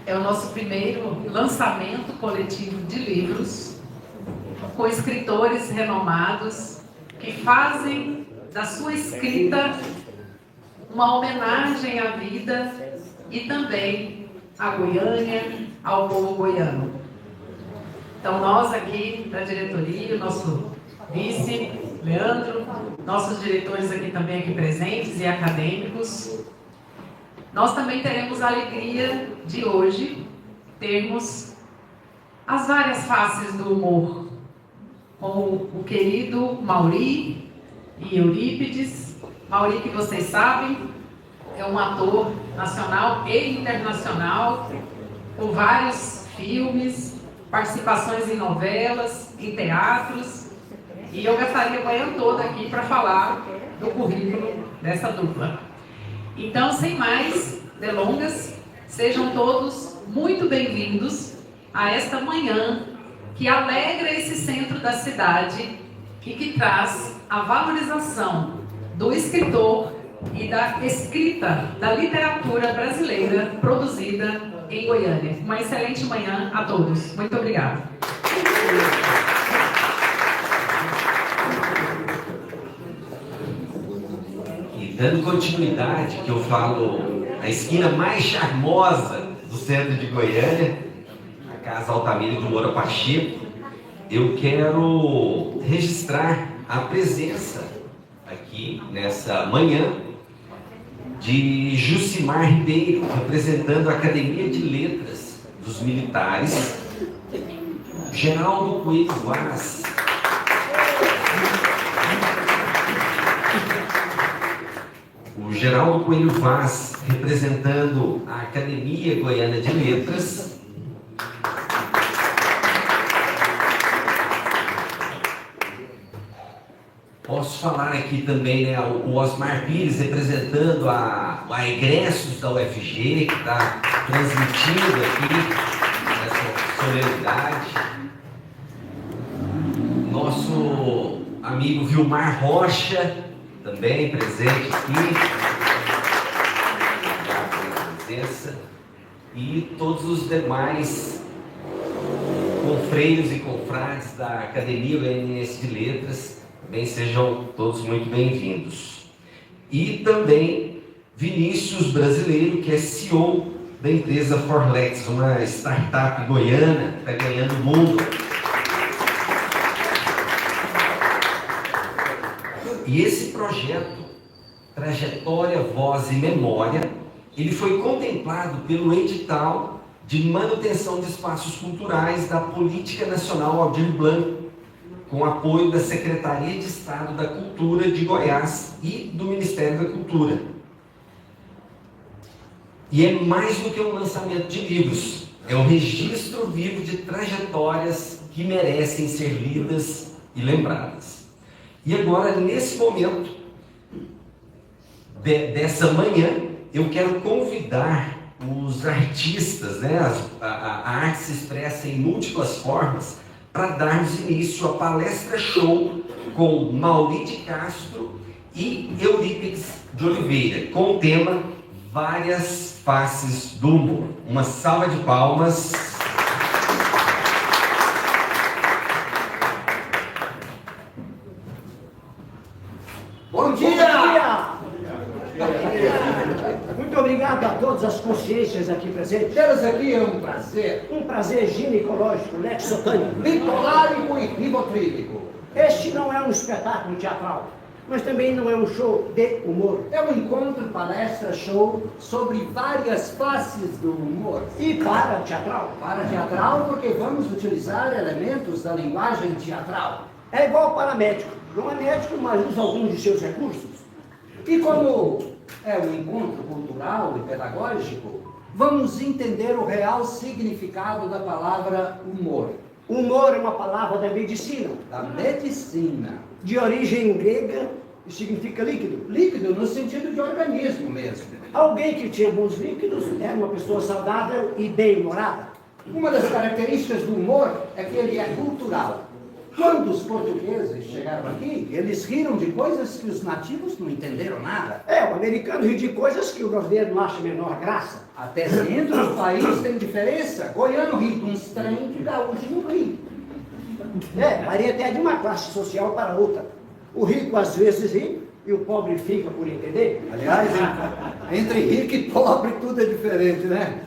É o nosso primeiro lançamento coletivo de livros com escritores renomados que fazem da sua escrita uma homenagem à vida e também à Goiânia, ao povo goiano. Então nós aqui da diretoria, o nosso vice, Leandro, nossos diretores também aqui presentes e acadêmicos, nós também teremos a alegria de hoje termos as várias faces do humor, com o querido Mauri e Eurípides. Mauri, que vocês sabem, é um ator nacional e internacional, por vários filmes, participações em novelas, em teatros, e eu gastaria a manhã toda aqui para falar do currículo dessa dupla. Então, sem mais delongas, sejam todos muito bem-vindos a esta manhã que alegra esse centro da cidade e que traz a valorização do escritor e da escrita da literatura brasileira produzida em Goiânia. Uma excelente manhã a todos. Muito obrigada. E dando continuidade, que eu falo, a esquina mais charmosa do centro de Goiânia, a Casa Altamira de Moura Pacheco, eu quero registrar a presença aqui nessa manhã de Jucimar Ribeiro, representando a Academia de Letras dos Militares, Geraldo Coelho Vaz, o Geraldo Coelho Vaz, representando a Academia Goiana de Letras, posso falar aqui também, né, o Osmar Pires, representando a egressos da UFG, que está transmitindo aqui essa solenidade. Nosso amigo Vilmar Rocha, também presente aqui. Obrigado pela presença. E todos os demais confreiros e confrades da Academia Goianiense de Letras, também sejam todos muito bem-vindos. E também Vinícius Brasileiro, que é CEO da empresa Forlex, uma startup goiana que está ganhando o mundo. E esse projeto, Trajetória, Voz e Memória, ele foi contemplado pelo edital de manutenção de espaços culturais da Política Nacional Aldir Blanc, com apoio da Secretaria de Estado da Cultura de Goiás e do Ministério da Cultura. E é mais do que um lançamento de livros, é um registro vivo de trajetórias que merecem ser lidas e lembradas. E agora, nesse momento dessa manhã, eu quero convidar os artistas, né? A arte se expressa em múltiplas formas, para darmos início à palestra show com Mauri de Castro e Eurípides de Oliveira, com o tema Várias Faces do Humor. Uma salva de palmas. Bom dia! Muito obrigado a todas as consciências aqui presentes. Temos aqui um prazer ginecológico, lexotânico, bipolárico e ribotrílico. Este não é um espetáculo teatral, mas também não é um show de humor. É um encontro, palestra, show sobre várias faces do humor. E para teatral? Para teatral, porque vamos utilizar elementos da linguagem teatral. É igual para médico. Não é médico, mas usa alguns de seus recursos. E como é um encontro cultural e pedagógico, vamos entender o real significado da palavra humor. Humor é uma palavra da medicina. Da medicina. De origem grega e significa líquido. Líquido no sentido de organismo mesmo. Alguém que tinha bons líquidos era uma pessoa saudável e bem-humorada. Uma das características do humor é que ele é cultural. Quando os portugueses chegaram aqui, eles riram de coisas que os nativos não entenderam nada. O americano ri de coisas que o brasileiro não acha a menor graça. Até dentro do país tem diferença. Goiano ri de uns trem que gaúcho não ri. Varia até de uma classe social para outra. O rico às vezes ri e o pobre fica por entender. Aliás, entre rico e pobre tudo é diferente, né?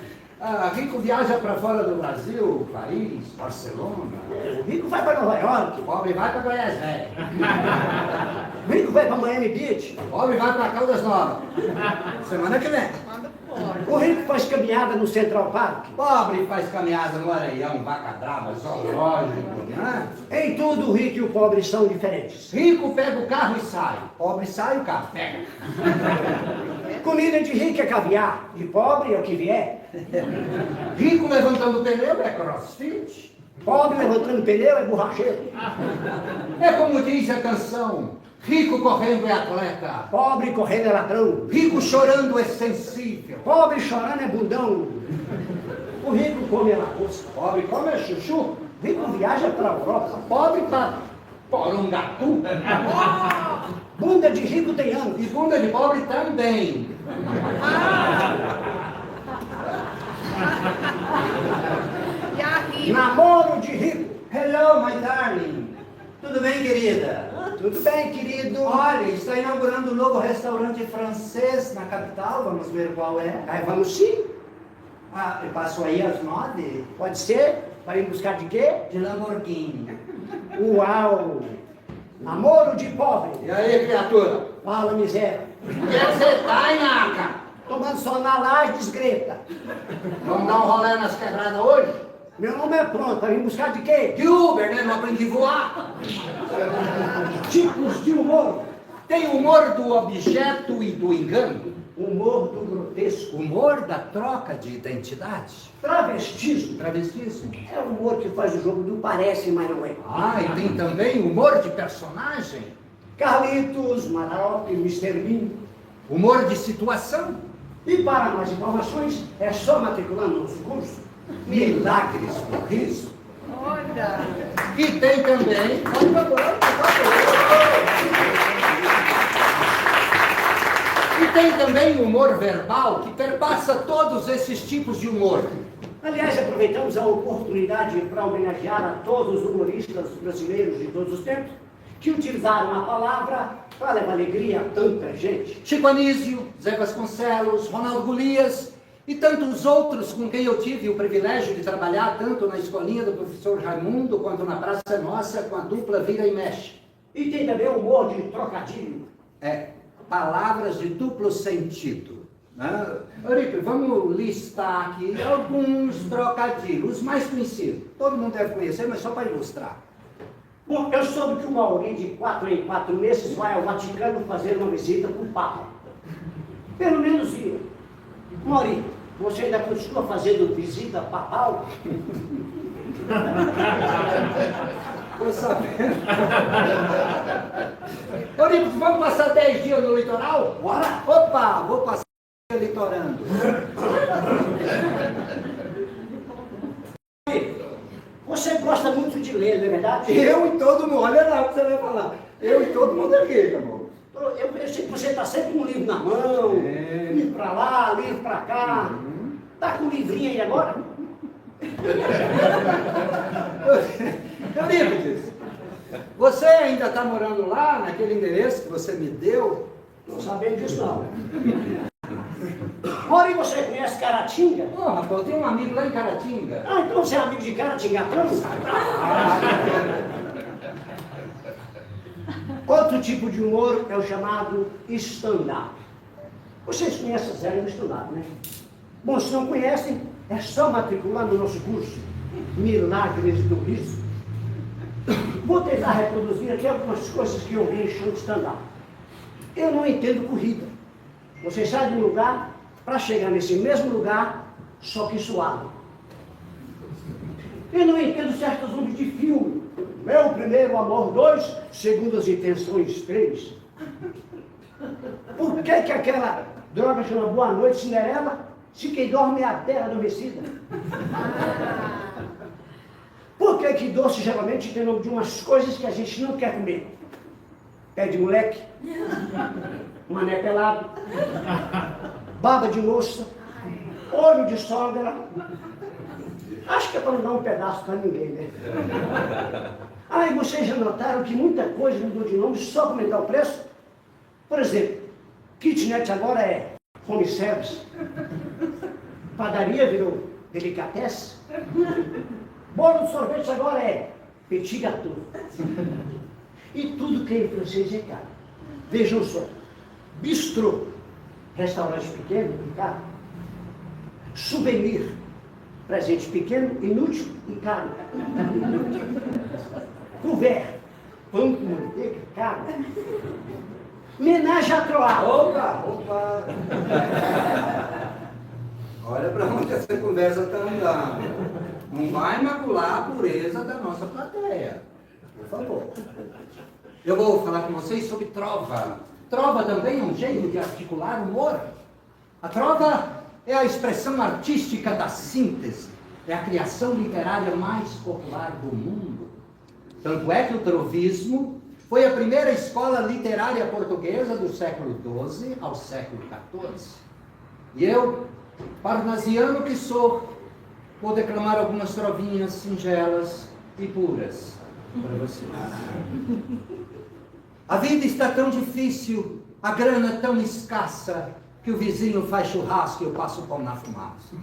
Rico viaja para fora do Brasil, Paris, Barcelona. O rico vai para Nova York. O pobre vai para Goiás Velho. O rico vai para Miami Beach. O pobre vai para Caldas Novas. Semana que vem. O rico faz caminhada no Central Park. O pobre faz caminhada no Areião, Vaca Brava, Zoológico, né? Em tudo, o rico e o pobre são diferentes. Rico pega o carro e sai. Pobre sai, o carro pega. Comida de rico é caviar, de pobre é o que vier. Rico levantando pneu é crossfit. Pobre levantando pneu é borracheiro. É como diz a canção, rico correndo é atleta. Pobre correndo é ladrão. Rico chorando é sensível. Pobre chorando é bundão. O rico come lagosta. Pobre come chuchu. O rico viaja para a Europa. Pobre para Porongatu. Bunda de rico tem anos. E bunda de pobre também. Namoro de rico. Hello, my darling. Tudo bem, querida? Tudo bem, querido. Olha, está inaugurando um novo restaurante francês na capital. Vamos ver qual é. Aí vamos sim. Eu passo aí às 9 Pode ser. Para ir buscar de quê? de Lamborghini. Uau. Namoro de pobre. E aí, criatura? Fala, miséria. Onde é que você tá, Inhaca? Tomando só na laje, desgreta. Vamos dar um rolê nas quebradas hoje? Meu nome é pronto. Para ir buscar de quê? De Uber, né? Não aprendi a voar. Tipos de humor. Tem humor do objeto e do engano. Humor do grotesco. Humor da troca de identidade. Travestismo. Travestismo. É o humor que faz o jogo do parece, mas não é. E tem também humor de personagem. Carlitos, Maroc, Mr. Bean. Humor de situação. E para mais informações, é só matricular no nosso curso. Milagres do Riso. E tem também... E tem também humor verbal que perpassa todos esses tipos de humor. Aliás, aproveitamos a oportunidade para homenagear a todos os humoristas brasileiros de todos os tempos que utilizaram a palavra para levar alegria a tanta gente. Chico Anísio, Zé Vasconcelos, Ronaldo Golias e tantos outros com quem eu tive o privilégio de trabalhar tanto na escolinha do professor Raimundo quanto na Praça Nossa com a dupla Vira e Mexe. E tem também o humor de trocadilho. Palavras de duplo sentido. Eurico, vamos listar aqui alguns trocadilhos, os mais conhecidos. Todo mundo deve conhecer, mas só para ilustrar. Bom, eu soube que o Mauri, de 4 em 4 meses, vai ao Vaticano fazer uma visita com o Papa. Pelo menos eu. Mauri, você ainda continua fazendo visita papal? Tô sabendo. Eurico, vamos passar 10 dias no litoral? Bora! Opa, vou passar litorando. Você gosta muito de ler, não é verdade? Eu e todo mundo, olha lá o que você vai falar. Eu e todo mundo aqui, amor. Eu sei que você está sempre com um livro na mão, livro para lá, livro para cá. Tá com um livrinho aí agora? Eurípides, você ainda está morando lá, naquele endereço que você me deu? Não sabendo disso não. Mauri, você conhece Caratinga? Rapaz, eu tenho um amigo lá em Caratinga. Então você é amigo de Caratingatão? Outro tipo de humor é o chamado stand-up. Vocês conhecem o stand-up, né? Bom, se não conhecem, é só matricular no nosso curso Milagres do Riso. Vou tentar reproduzir aqui algumas coisas que eu vi em show de stand-up. Eu não entendo corrida. Você sai de um lugar para chegar nesse mesmo lugar, só que suado. Eu não entendo certos nomes de filme. Meu Primeiro Amor 2, Segundas Intenções 3. Por que aquela droga chama Boa Noite Cinderela, se quem dorme é a terra adormecida? Por que é que doce geralmente tem nome de umas coisas que a gente não quer comer? Pé de moleque, mané pelado, baba de moça, olho de sogra. Acho que é para não dar um pedaço para ninguém, né? Aí vocês já notaram que muita coisa mudou de nome só para aumentar o preço? Por exemplo, kitnet agora é home service, padaria virou delicatesse, bolo de sorvete agora é petit gâteau. E tudo que é em francês é caro. Vejam só, bistrô, restaurante pequeno e caro. Souvenir, presente pequeno, inútil e caro. Couvert, pão com manteiga, caro. Menage à trois. Opa! Olha para onde essa conversa está andando. Não vai macular a pureza da nossa plateia. Por favor. Eu vou falar com vocês sobre trova. Trova também é um jeito de articular humor. A trova é a expressão artística da síntese. É a criação literária mais popular do mundo. Tanto é que o trovismo foi a primeira escola literária portuguesa do século XII ao século XIV. E eu, parnasiano que sou, vou declamar algumas trovinhas singelas e puras para vocês. A vida está tão difícil, a grana tão escassa, que o vizinho faz churrasco e eu passo pão na fumaça.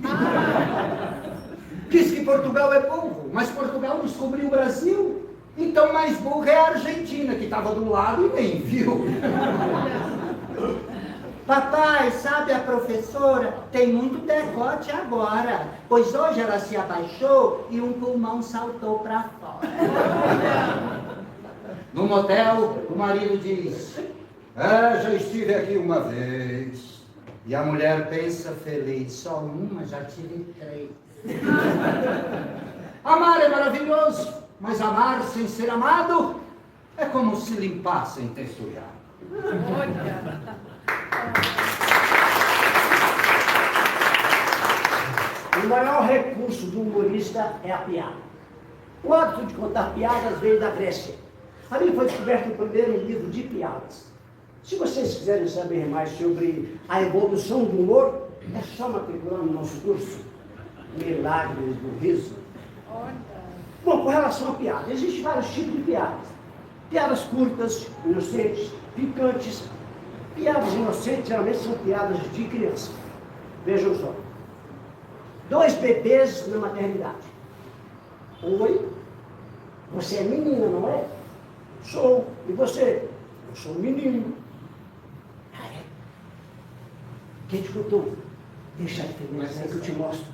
Diz que Portugal é burro, mas Portugal descobriu o Brasil. Então mais burra é a Argentina, que estava do lado e nem viu. Papai, sabe a professora? Tem muito decote agora, pois hoje ela se abaixou e um pulmão saltou para fora. No motel, o marido diz: já estive aqui uma vez. E a mulher pensa feliz: só uma, já tive 3. Amar é maravilhoso, mas amar sem ser amado é como se limpar sem ter sujado. O maior recurso do humorista é a piada. O hábito de contar piadas veio da Grécia. Ali foi descoberto o primeiro livro de piadas. Se vocês quiserem saber mais sobre a evolução do humor, é só matricular no nosso curso Milagres do Riso. Bom, com relação a piada, existem vários tipos de piadas. Piadas curtas, inocentes, picantes. Piadas inocentes geralmente são piadas de criança. Vejam só. 2 bebês na maternidade. Oi, você é menina, não é? Sou. E você? Eu sou menino. Ah, é? Quem te contou? Deixa aí, aí que eu te mostro.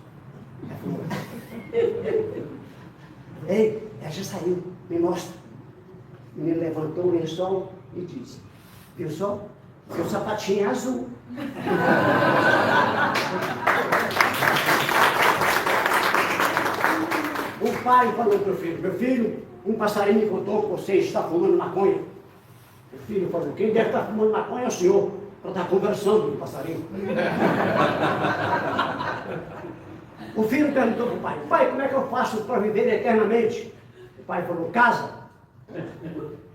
Ei, ela já saiu, me mostra. O menino levantou o lençol e disse: viu só? Seu sapatinho é azul. O pai falou para o filho: meu filho, um passarinho me contou que você está fumando maconha. O filho falou: quem deve estar fumando maconha é o senhor, para estar conversando com o passarinho. O filho perguntou para o pai: pai, como é que eu faço para viver eternamente? O pai falou: casa.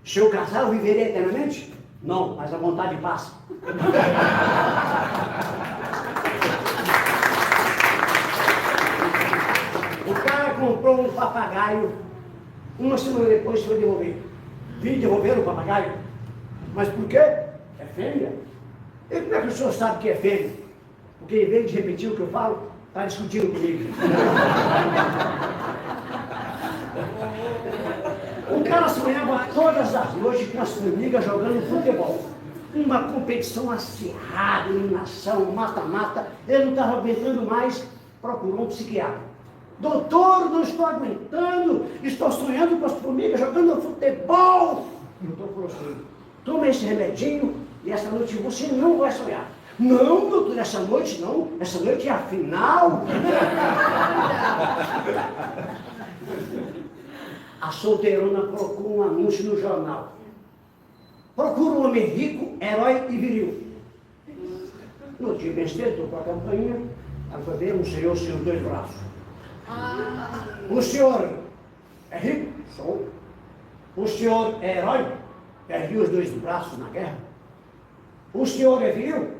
Se eu casar, eu viverei eternamente? Não, mas a vontade passa. O cara comprou um papagaio, uma semana depois foi devolver. Vim devolver o papagaio. Mas por quê? É fêmea. E como é que o senhor sabe que é fêmea? Porque em vez de repetir o que eu falo, está discutindo comigo. O cara sonhava todas as noites com as formigas jogando futebol. Uma competição acirrada, eliminação, mata-mata. Ele não estava aguentando mais, procurou um psiquiatra. Doutor, não estou aguentando, estou sonhando com as formigas jogando futebol. O doutor falou assim: toma esse remedinho e essa noite você não vai sonhar. Não, doutor, essa noite não, essa noite é a final. A solteirona colocou um anúncio no jornal: procura um homem rico, herói e viril. No dia bem cedo, tocou a campainha, ela foi ver um senhor sem os 2 braços. O senhor É rico? Sou. O senhor é herói? Ergueu os dois braços na guerra? O senhor é vil?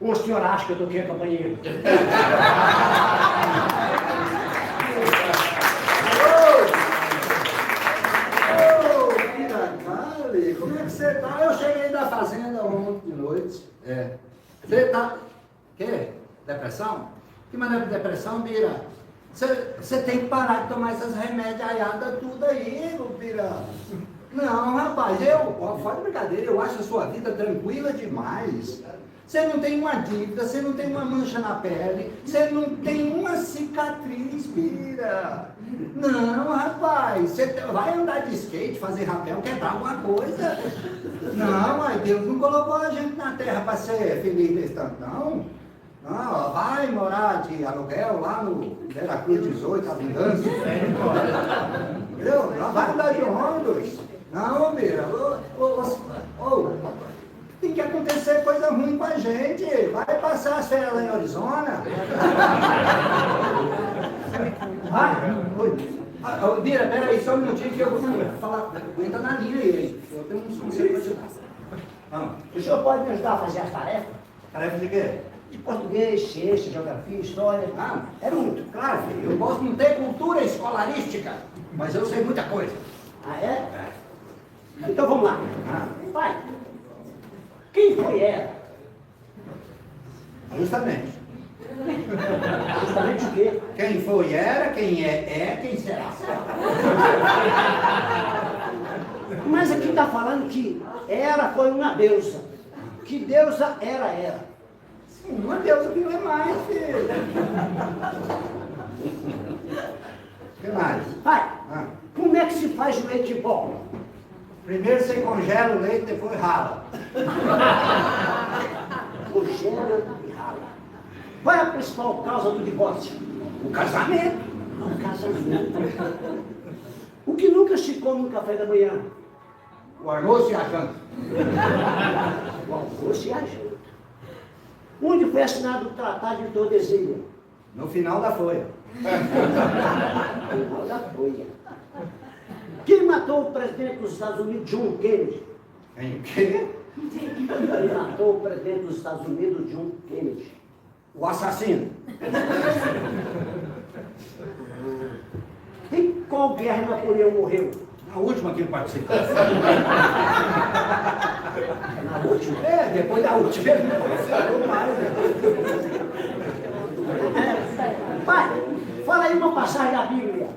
Ou o senhor acha que eu toquei a campainha? Piracali, como é que você tá? Eu cheguei da fazenda ontem de noite. Você tá... Quê? Depressão? Que maneira de depressão, Bira? Você tem que parar de tomar esses remédios aiadas tudo aí, Bira. Não, rapaz, fora de brincadeira, eu acho a sua vida tranquila demais. Você não tem uma dívida, você não tem uma mancha na pele, você não tem uma cicatriz, Bira. Não, rapaz, você vai andar de skate, fazer rapel, quebrar alguma coisa. Não, mas Deus não colocou a gente na terra para ser feliz nesse tanto, não. Não, vai morar de aluguel lá no Veracruz 18, a vingança. Entendeu? Não vai andar de ônibus. Não, Bira. Tem que acontecer coisa ruim com a gente. Vai passar as férias lá em Arizona. Bira, peraí, só um minutinho que eu vou falar. Aguenta na linha aí, hein? Eu tenho uns conselhos para te dar. O senhor pode me ajudar a fazer as tarefas? Tarefa de quê? De português, ciência, geografia, história. É muito, claro, filho. Eu posso não ter cultura escolarística, mas eu sei muita coisa. Ah, é? Então vamos lá. Pai, quem foi ela? Justamente. Justamente o quê? Quem foi era, quem é, quem será. Mas aqui está falando que Hera foi uma deusa. Que deusa era Hera? Sim, uma deusa que não é mais, filho. O que mais? Pai, como é que se faz leite bom? Primeiro você congela o leite, depois rala. Congela e rala. Qual é a principal causa do divórcio? O casamento. O casamento. O que nunca se come no café da manhã? O almoço e a janta. O almoço e a janta. Onde foi assinado o Tratado de Tordesilhas? No final da folha. No final da folha. Quem matou o presidente dos Estados Unidos, John Kennedy? Em quê? Quem matou o presidente dos Estados Unidos, John Kennedy? O assassino. Em qual guerra Napoleão morreu? A última que ele participou. Na última? Depois da última ele não participou mais. Pai, fala aí uma passagem da Bíblia.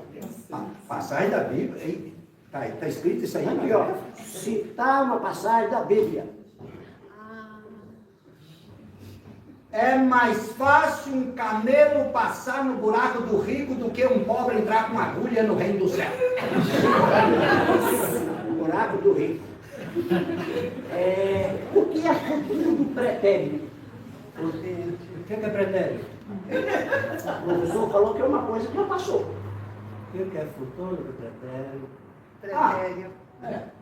Passagem da Bíblia? Tá escrito isso aí? Aqui, ó. Citar uma passagem da Bíblia. É mais fácil um camelo passar no buraco do rico do que um pobre entrar com uma agulha no reino do céu. Buraco do rico. O que é futuro do pretérito? O que é pretérito? O professor falou que é uma coisa que já passou. O que é futuro do pretérito? Pretérito.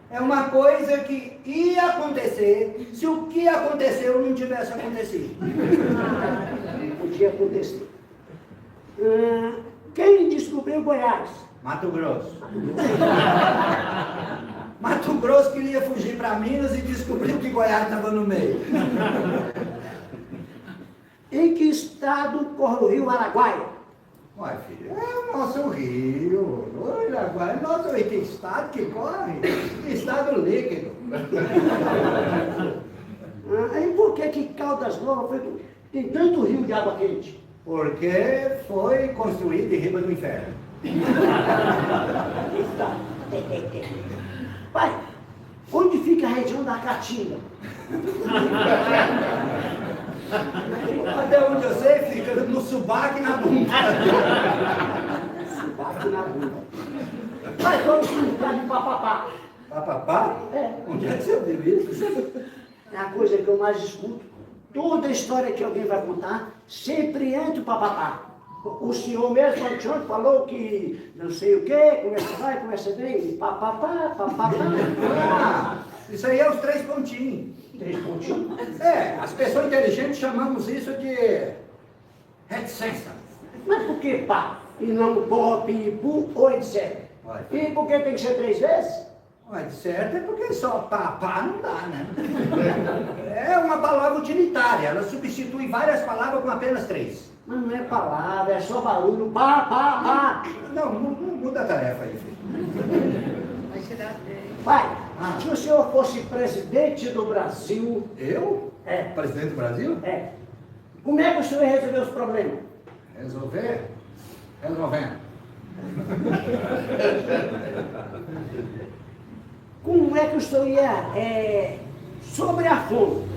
É uma coisa que ia acontecer se o que aconteceu não tivesse acontecido. Podia acontecer. Quem descobriu Goiás? Mato Grosso. Mato Grosso queria fugir para Minas e descobriu que Goiás estava no meio. Em que estado corre o rio Araguaia? Uai, filho, é o nosso rio. O Araguaia é nosso rio. Que estado que corre? Estado líquido. E por que Caldas Novas tem tanto rio de água quente? Porque foi construído em riba do inferno. Pai, onde fica a região da Caatinga? Até onde eu sei, fica no subaco e na bunda. Subaco na bunda. Pai, vamos brincar de papapá. Papapá? Onde é que você vive isso? É a coisa que eu mais escuto. Toda história que alguém vai contar, sempre entra o papapá. O senhor mesmo anteontem falou que não sei o quê, conversa vai, conversa vem, papapá, papapá. Isso aí é os 3 pontinhos. 3 pontinhos. As pessoas inteligentes chamamos isso de reticência. Mas por que pá? E não pó, pi, pu ou etc? Olha, E por que tem que ser 3 vezes? olha, certo é porque só pá não dá, né? É uma palavra utilitária, ela substitui várias palavras com apenas 3. Mas não é palavra, é só barulho. Pá, pá, pá. Não, muda a tarefa aí, filho. Pai, se o senhor fosse presidente do Brasil, Eu? É. Presidente do Brasil? como é que o senhor ia resolver os problemas? Resolver? Resolvendo. Como é que o senhor ia, sobre a fome,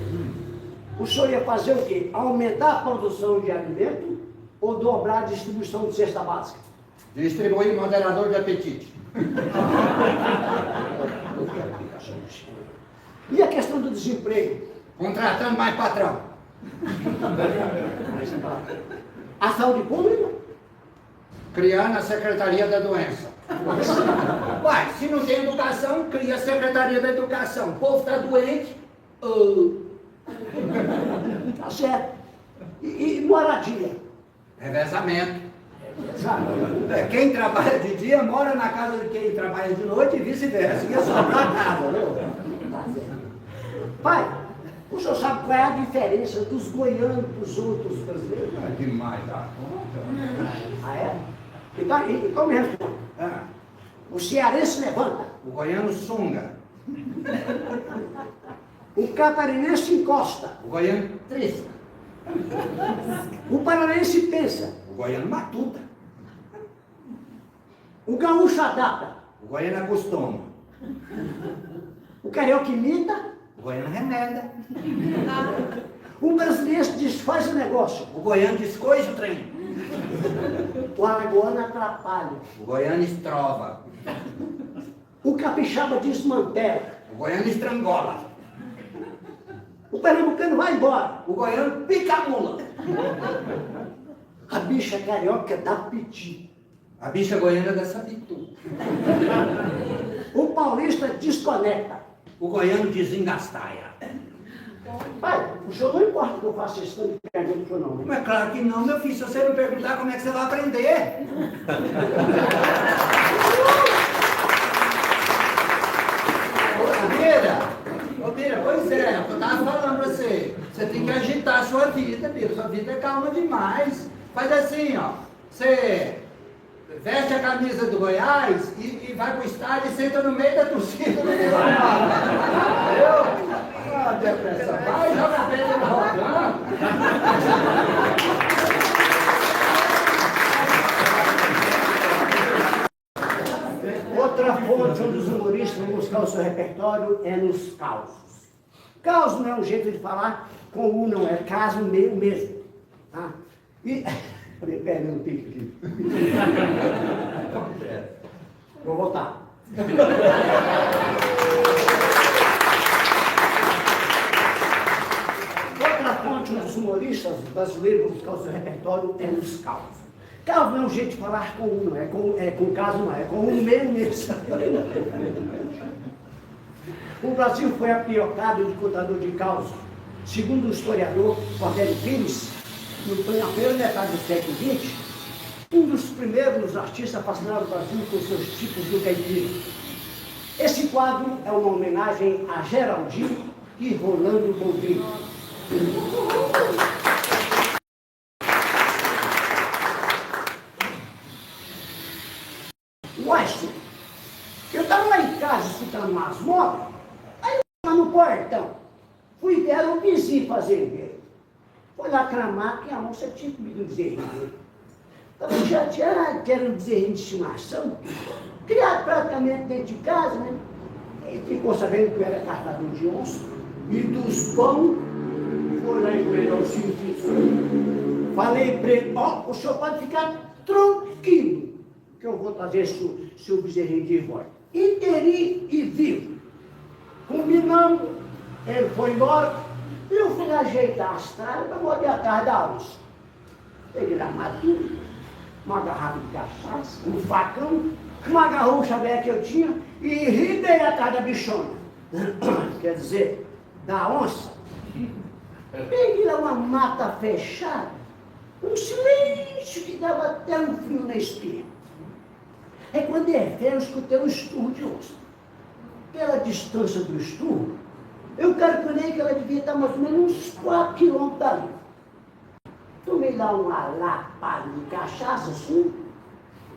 o senhor ia fazer o quê? Aumentar a produção de alimento ou dobrar a distribuição de cesta básica? Distribuir moderador de apetite. E a questão do desemprego? Contratando mais patrão. A saúde pública? Criando a Secretaria da Doença. Uai, se não tem educação, cria a Secretaria da Educação. O povo está doente. Tá certo. E moradia? Revezamento. Sabe? Quem trabalha de dia mora na casa de quem trabalha de noite e vice-versa. E é só pra casa, viu? Tá certo. Pai, o senhor sabe qual é a diferença dos goianos dos outros brasileiros? É demais da conta. Ah, é? Então me responde. O cearense levanta, O goiano sunga. o catarinense encosta, O goiano trisca. o paranaense pensa, O goiano matuta. o gaúcho adapta, O goiano acostuma. o carioca imita, O goiano remeda. o brasileiro desfaz o negócio, O goiano descoisa o trem. o alagoano atrapalha, O goiano estrova. o capixaba desmantela, O goiano estrangola. o pernambucano vai embora, O goiano pica a mula. a bicha carioca dá piti, A bicha goiana dá sabitu. o paulista desconecta. O goiano desengastaia. Pai, o senhor não importa que eu faça isso, não pergunto pro senhor não, né? Mas claro que não, meu filho. Se você não perguntar, como é que você vai aprender? Ô, Bira, pois é, eu tava falando pra você. Você tem que agitar a sua vida, Bira. Sua vida é calma demais. Faz assim, ó. Você veste a camisa do Goiás e vai pro estádio e senta no meio da torcida do Entendeu? Ah, depressão. Vai, joga a pedra no rodão. Outra fonte onde os humoristas vão buscar o seu repertório é nos causos. Caos não é um jeito de falar, com U não é caso mesmo. Tá? E. Falei, pera, eu não tenho aqui. Vou voltar. Outra fonte onde os humoristas brasileiros vão buscar o seu repertório é nos causos. Caos não é um jeito de falar com U, não é com caso, não é com U mesmo. O Brasil foi apiocado de contador de causos. Segundo o historiador Cordélio Pires, na primeira metade do século XX, um dos primeiros artistas a fascinar o Brasil com seus tipos do caipira. Esse quadro é uma homenagem a Geraldinho e Rolando Boldrin. Ué, eu estava lá em casa escutando umas modas, aí eu estava no portão, fui ver o vizinho fazendeiro. Foi lá clamar que a moça tinha comido um bezerrinho. Estava chateado, que era um bezerrinho de estimação, criado praticamente dentro de casa, né? Ele ficou sabendo que eu era catador de onça, e dos pão, foi lá encomendar o cinto. Falei para ele, ó, o senhor pode ficar tranquilo, que eu vou trazer seu bezerrinho de volta. Inteirinho e vivo. Combinamos, ele foi embora, e eu fui ajeitar as tralhas para poder atrás da onça. Peguei a madura, uma garrafa de cachaça, um facão, uma garrucha velha que eu tinha, e ridei atrás da bichona. Quer dizer, da onça. Peguei lá uma mata fechada, um silêncio que dava até um frio na espinha. Aí quando é fé, eu escutei um esturro de onça. Pela distância do esturro, eu calculei que ela devia estar mais ou menos uns 4 quilômetros dali. Tomei lá uma lapada de cachaça assim,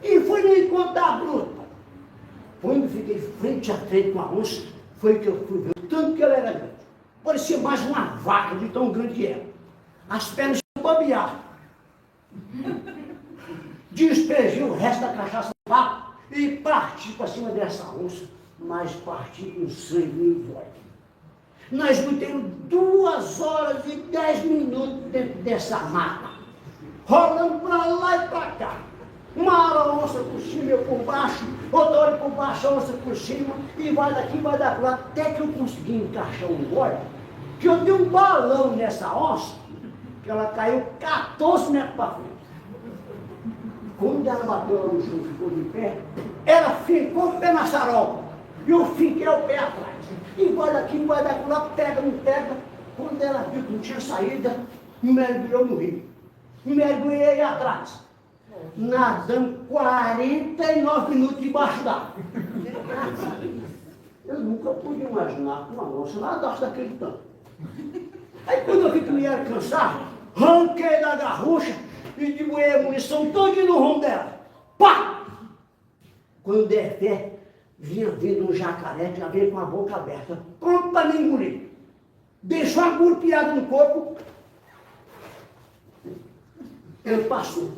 e fui no encontro da bruta. Quando fiquei frente a frente com a onça, foi que eu fui ver o tanto que ela era grande. Parecia mais uma vaca de tão grande que era. As pernas babeavam. Despejei o resto da cachaça no papo e parti para cima dessa onça, mas parti com sangue e voz. Nós lutamos 2 horas e 10 minutos dentro dessa mata, rolando para lá e para cá. Uma hora a onça por cima, eu por baixo, outra hora por baixo, a onça por cima, e vai daqui, vai daqui, até que eu consegui encaixar um gole, que eu dei um balão nessa onça, que ela caiu 14 metros para frente. Quando ela bateu lá no chão, ficou de pé, ela ficou o pé na sarola, e eu fiquei o pé atrás. E vai daqui, vai daqui, lá, pega, não pega. Quando ela viu que não tinha saída, mergulhou no rio. Mergulhei aí atrás, nadando 49 minutos debaixo d'água. Eu nunca pude imaginar que uma onça nadasse daquele tanto. Aí quando eu vi que me ia cansar, ranquei da garrucha e dibuei a munição toda no rumo dela. Pá! Quando der fé, vinha vindo um jacaré, já veio com a boca aberta, pronto para me engolir. Deixou uma golpeada no corpo. Ele passou.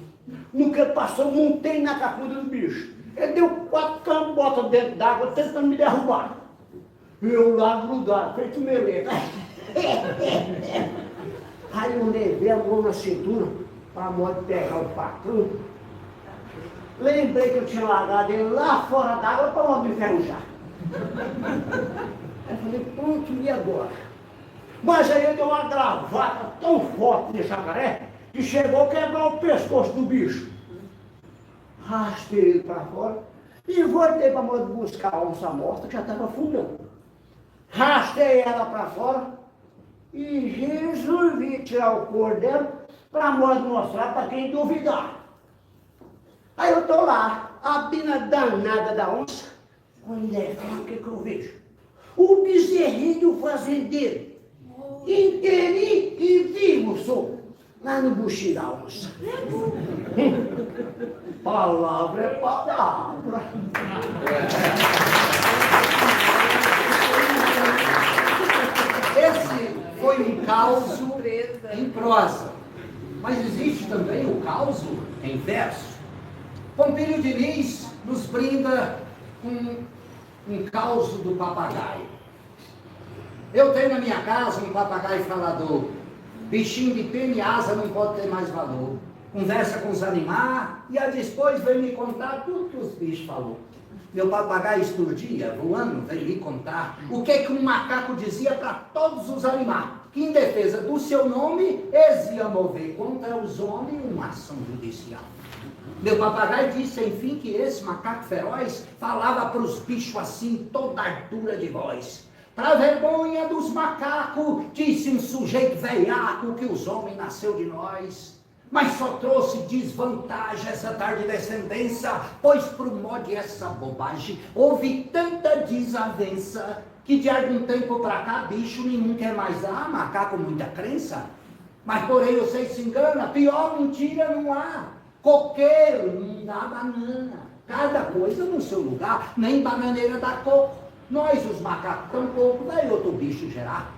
No que ele passou, montei na capuda do bicho. Ele deu 4 cambotas dentro d'água, tentando me derrubar. Eu lá grudado, feito meleta. Aí eu levei a mão na cintura, para a mão de pegar o patrão. Lembrei que eu tinha largado ele lá fora d'água para não me enferrujar. Aí eu falei, pronto, e agora? Mas aí ele deu uma gravata tão forte nesse jacaré, que chegou a quebrar o pescoço do bicho. Rastei ele para fora e voltei para buscar a onça morta, que já estava afundando. Rastei ela para fora e resolvi tirar o couro dela para mostrar para quem duvidar. Aí eu estou lá, a pina danada da onça, quando é o que eu vejo? O bezerrinho do fazendeiro, inteirinho e vivo sou, lá no buchinho da onça. Palavra é palavra. Esse foi um caos em prosa, mas existe também o caos em verso. Pompílio Diniz nos brinda um caos do papagaio. Eu tenho na minha casa um papagaio falador. Bichinho de pena e asa não pode ter mais valor. Conversa com os animais e aí depois vem me contar tudo que os bichos falou. Meu papagaio esturdia, voando, veio me contar o que um macaco dizia para todos os animais, que em defesa do seu nome, eles iam mover contra os homens uma ação judicial. Meu papagaio disse, enfim, que esse macaco feroz falava para os bichos assim, toda altura de voz. Para vergonha dos macacos, disse um sujeito veiaco que os homens nasceu de nós. Mas só trouxe desvantagem essa tarde descendência, pois por modo essa bobagem, houve tanta desavença, que de algum tempo para cá, bicho nenhum quer mais dar, macaco muita crença. Mas porém você se engana, pior mentira não há. Coqueiro não dá banana, cada coisa no seu lugar, nem bananeira dá coco. Nós os macacos tampouco, vai outro bicho gerar.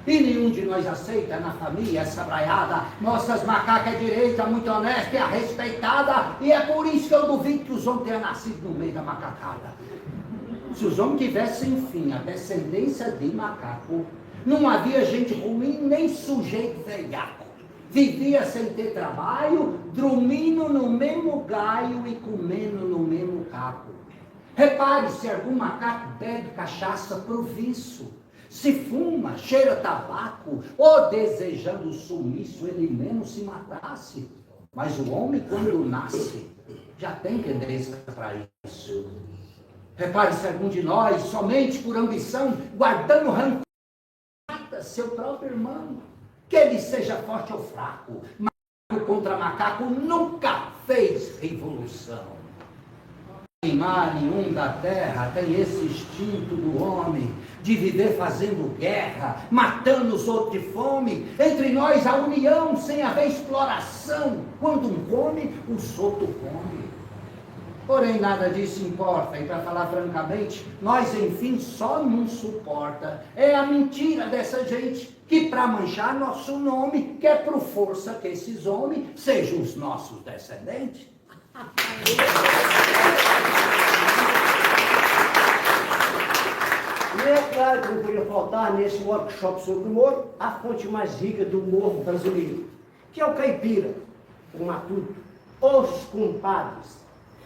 E nenhum de nós aceita na família essa braiada. Nossas macacas é direita, muito honesta e a respeitada. E é por isso que eu duvido que os homens tenham nascido no meio da macacada. Se os homens tivessem, enfim, a descendência de macaco, não havia gente ruim nem sujeito velhaco. Vivia sem ter trabalho, dormindo no mesmo gaio e comendo no mesmo caco. Repare se algum macaco bebe cachaça pro vício. Se fuma, cheira tabaco, ou desejando o sumiço, ele mesmo se matasse. Mas o homem, quando nasce, já tem tendência para isso. Repare se algum de nós, somente por ambição, guardando rancor, mata seu próprio irmão. Que ele seja forte ou fraco, macaco contra macaco nunca fez revolução. animal nenhum da terra tem esse instinto do homem de viver fazendo guerra, matando os outros de fome. Entre nós a união sem haver exploração. Quando um come, os outros comem. Porém, nada disso importa, e para falar francamente, nós, enfim, só não suporta. É a mentira dessa gente, que para manchar nosso nome, quer por força que esses homens sejam os nossos descendentes. E é claro que não podia faltar nesse workshop sobre humor a fonte mais rica do humor brasileiro, que é o caipira, o matuto, os compadres.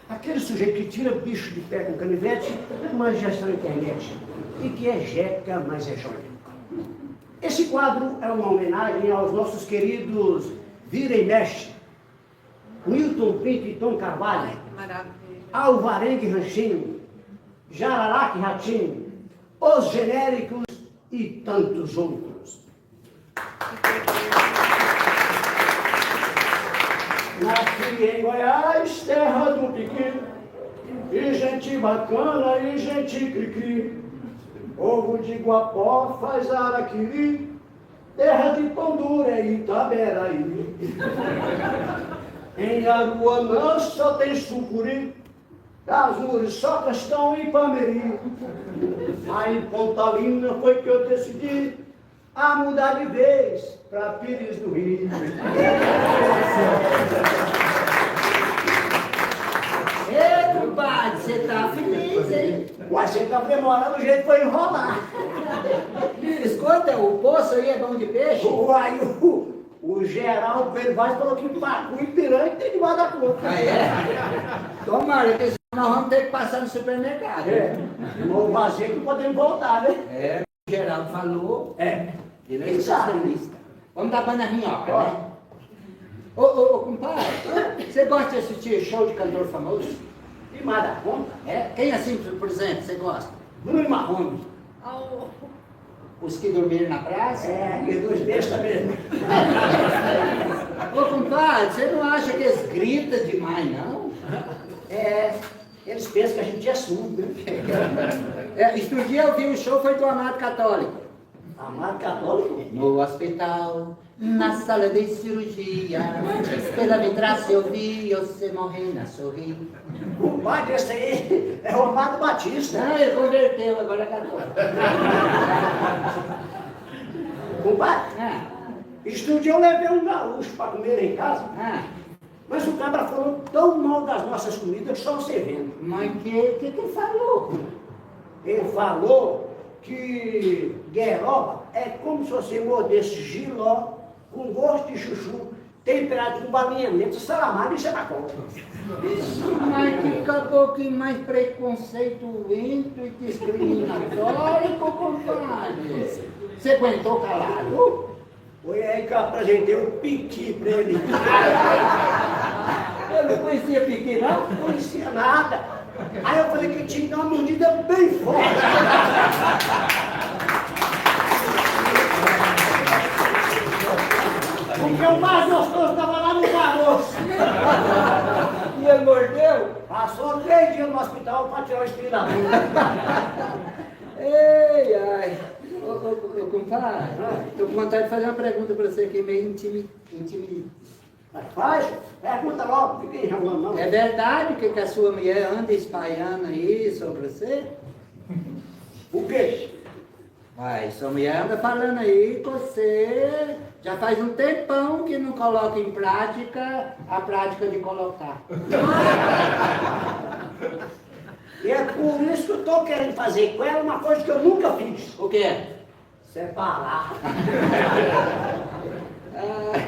Aquele sujeito que tira bicho de pé com canivete, mas já está na internet, e que é jeca, mas é joia. Esse quadro é uma homenagem aos nossos queridos Vira e Mexe, Milton Pinto e Tom Carvalho, Alvarengue Ranchinho, Jararaca e Ratinho, os genéricos e tantos outros. Nasci em Goiás, terra do piqui, e gente bacana e gente cri-cri. Ovo de Guapó faz araquiri, terra de pão duro é Itaberaí. Em Aruanã só tem sucuri, as muriçocas estão em Pameri. Aí em Pontalina foi que eu decidi a mudar de vez para Pires do Rio. Ei, compadre, você tá feliz, hein? Uai, você tá demorando, o jeito foi enrolar. Escuta, o poço aí é bom de peixe? Uai, o Geraldo Pedro Vaz falou que Pacu e Piranha tem debaixo da conta. Ah, é? Tomara, que nós vamos ter que passar no supermercado. É, no vazio que não podemos voltar, né? É, o Geraldo falou. É. Ele é especialista. Vamos dar banho na minhoca, né? Ô, compadre, você gosta de assistir show de cantor famoso? E mais da conta? É? Quem assim, por exemplo, você gosta? Bruno Marrone. Os que dormiram na praça? É, e dois bestas mesmo. Ô, compadre, você não acha que eles gritam demais, não? É, eles pensam que a gente é surdo, né? Outro dia eu vi um show, foi do Amado Católico. Amado católico? No hospital, na sala de cirurgia, pela vidraça eu vi você morrendo a sorrir. O padre, esse aí é o Amado Batista. Não, ele converteu, agora é católico. Compadre, Ah, este dia eu levei um gaúcho para comer em casa, ah, mas o cabra falou tão mal das nossas comidas que só você vendo. mas que ele falou? Ele falou que gueroba é como se você mordesse giló com gosto de chuchu, temperado com balinha negra, salamada e xeracol. Mas que caboclo mais preconceituento e discriminatório, compadre. Você aguentou calado? Foi aí que eu apresentei o piqui pra ele. Eu não conhecia Piqui, não? Não conhecia nada. Aí eu falei que tinha que dar uma mordida bem forte. Porque o mais gostoso estava lá no caroço. E ele mordeu? Passou 3 dias no hospital para tirar o espírito da boca. Ei, ai. Ô, compadre, estou com vontade de fazer uma pergunta para você aqui, meio intimidante. Faz, pergunta logo, fica enrolando não. É verdade que a sua mulher anda espalhando aí sobre você? O quê? Mas sua mulher anda falando aí que você já faz um tempão que não coloca em prática a prática de colocar. E é por isso que eu estou querendo fazer com ela uma coisa que eu nunca fiz. O quê? Separar. Ah,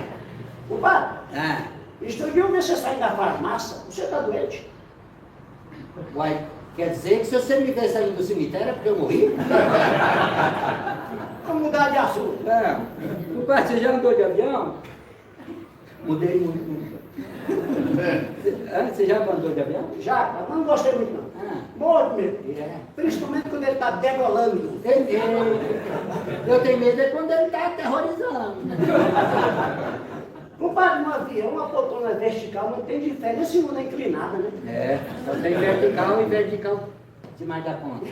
Compadre, ah, estudou ver se você sai da farmácia. Você está doente? uai, quer dizer que se você me ver saindo do cemitério é porque eu morri? Vamos mudar de assunto. Não. Compadre, você já andou de avião? Mudei muito. Você já andou de avião? Já, mas não gostei muito não. Ah. Morto mesmo. É. Principalmente quando ele está degolando. Eu tenho medo é quando ele está aterrorizando. Compadre, no avião, uma poltrona vertical não tem diferença se não é inclinada, né? É, só tem vertical e vertical demais da conta.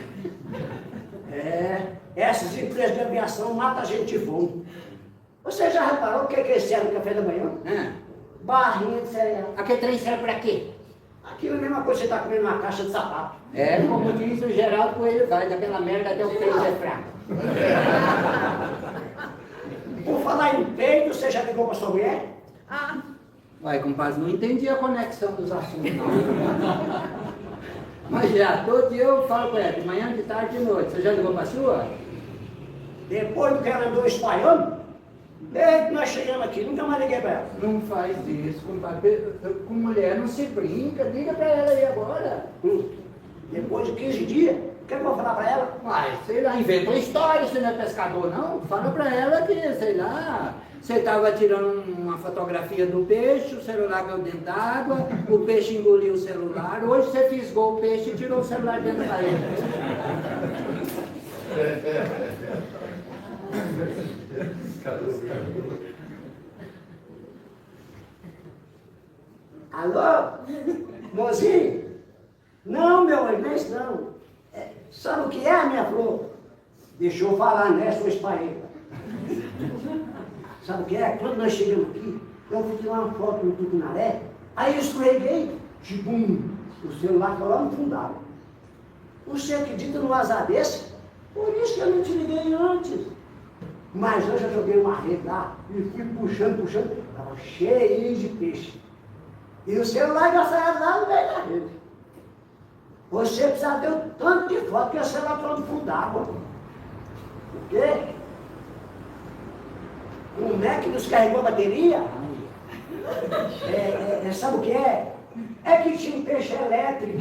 É, essas empresas de aviação matam a gente de fome. Você já reparou o que é esse no café da manhã? Barrinha de cereal. Aquele trem serve pra quê? Aquilo é a mesma coisa que você está comendo uma caixa de sapato. É, como diz o Geraldo Coelho, vai daquela merda até o peito é fraco. Por falar em peito, você já ligou para sua mulher? Vai, compadre, não entendi a conexão dos assuntos, não. Mas já, todo dia eu falo com ela, de manhã, de tarde, de noite. Você já ligou para a sua? Depois que ela andou espalhando, desde que nós chegamos aqui, nunca mais liguei para ela. Não faz isso, compadre. Com mulher não se brinca, liga para ela aí agora. Depois de 15 dias, o que eu vou falar para ela? Mas, sei lá, inventa uma história, você não é pescador, não. Fala para ela que, sei lá, você estava tirando uma fotografia do peixe, o celular caiu dentro d'água, o peixe engoliu o celular, hoje você fisgou o peixe e tirou o celular dentro da parede. Alô? Mozinho? Não, meu irmão, isso não. Sabe o que é, minha flor? Deixa eu falar nessa, sua esparrega. Sabe o que é? Quando nós chegamos aqui, eu fui tirar uma foto no Tucunaré, aí eu escorreguei, tibum, o celular caiu lá no fundo d'água. Você acredita num azar desse? Por isso que eu não te liguei antes. Mas eu já joguei uma rede lá e fui puxando, estava cheio de peixe. E o celular já saiu lá no meio da rede. Você precisa ter um tanto de foto que o celular está no fundo d'água. Por quê? O Mac descarregou a bateria? Sabe o que é? É que tinha um peixe elétrico.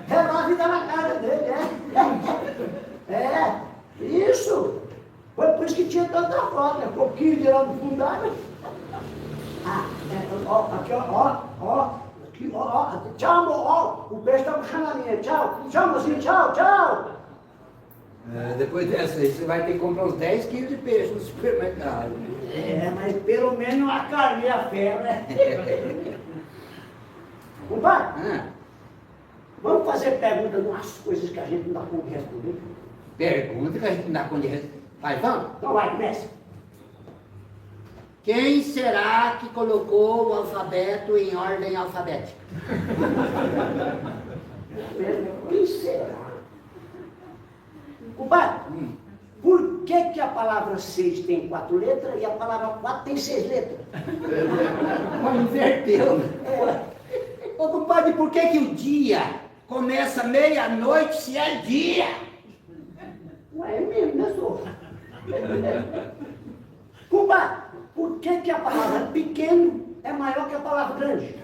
Relógio está na cara dele, isso. Foi por isso que tinha tanta foto, né? Pouquinho de lá no fundo d'água. Aqui, aqui, tchau, amor, o peixe está puxando a linha, tchau, mocinho, tchau. Depois dessa aí, você vai ter que comprar uns 10 quilos de peixe no supermercado. Mas pelo menos uma carninha a ferro, né? Compadre, vamos fazer perguntas de umas coisas que a gente não dá conta de responder? Pergunta que a gente não dá conta de responder. Vai, vamos? Então vai, começa. Quem será que colocou o alfabeto em ordem alfabética? Quem será? Compadre, por que a palavra 6 tem 4 letras e a palavra 4 tem 6 letras? Mas inverteu. Ô, compadre, por que o dia começa meia-noite se é dia? Ué, é mesmo, né, senhor? Compadre, por que a palavra pequeno é maior que a palavra grande?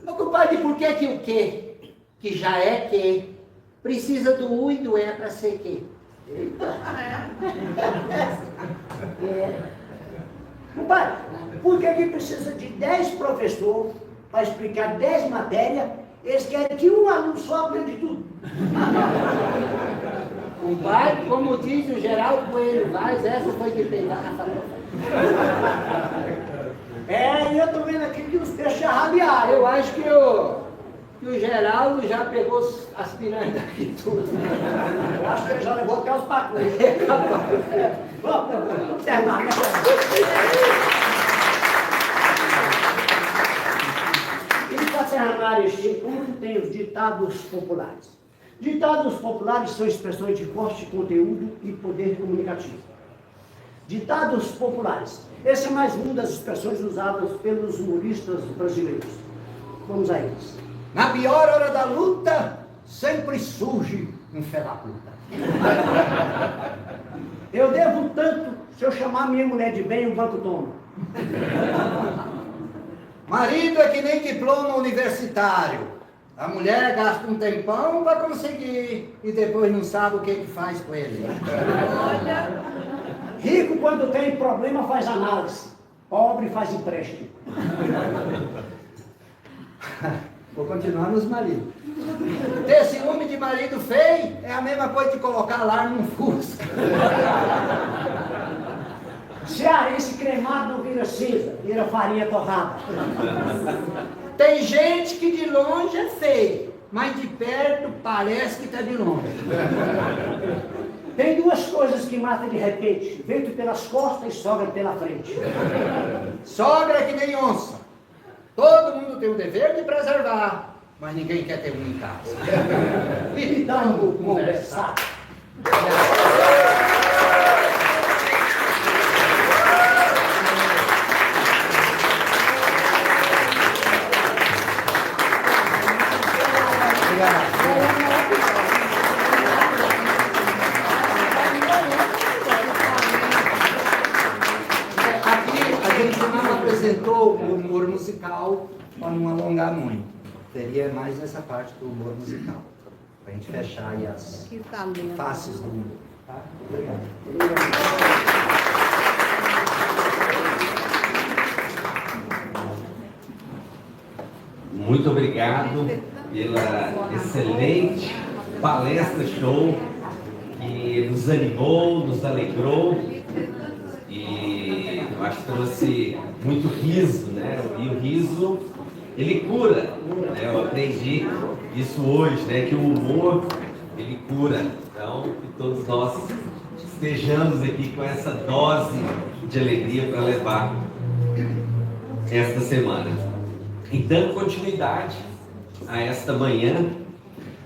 Ô, compadre, por que o quê? Que já é que precisa do U e do E para ser que? Compadre, por que precisa de 10 professores para explicar 10 matérias? Eles querem que um aluno só aprenda tudo. Compadre, como diz o Geraldo Coelho Vaz, essa foi de pegar na farofa. E eu tô vendo aqui que os peixes arrabiaram. Eu acho que o Geraldo já pegou as piranhas daqui tudo. Eu acho que ele já levou até os pacotes. Vamos terminar, né? E para terminar este encontro, tem os ditados populares. Ditados populares são expressões de forte conteúdo e poder comunicativo. Ditados populares. Esse é mais uma das expressões usadas pelos humoristas brasileiros. Vamos a eles. Na pior hora da luta, sempre surge um fé da puta. Eu devo tanto, se eu chamar minha mulher de bem, o banco toma. Marido é que nem diploma universitário. A mulher gasta um tempão para conseguir e depois não sabe o que faz com ele. Rico, quando tem problema, faz análise. Pobre, faz empréstimo. Vou continuar nos maridos. Ter ciúme de marido feio é a mesma coisa de colocar alarme num Fusca. Cearense cremado não vira cinza, vira farinha torrada. Tem gente que de longe é feio, mas de perto parece que está de longe. Tem duas coisas que matam de repente: vento pelas costas e sogra pela frente. Sogra é que nem onça. Todo mundo tem o dever de preservar, mas ninguém quer ter um em casa. E vamos conversar. Aqui a gente não apresentou o humor musical para não alongar muito. Seria mais nessa parte do humor musical. Para a gente fechar aí as faces do humor. Tá? Obrigado. Muito obrigado pela excelente palestra show que nos animou, nos alegrou e eu acho que trouxe muito riso, né? E o riso, ele cura, né? Eu aprendi isso hoje, né? Que o humor, ele cura. Então, que todos nós estejamos aqui com essa dose de alegria para levar esta semana. E dando continuidade a esta manhã,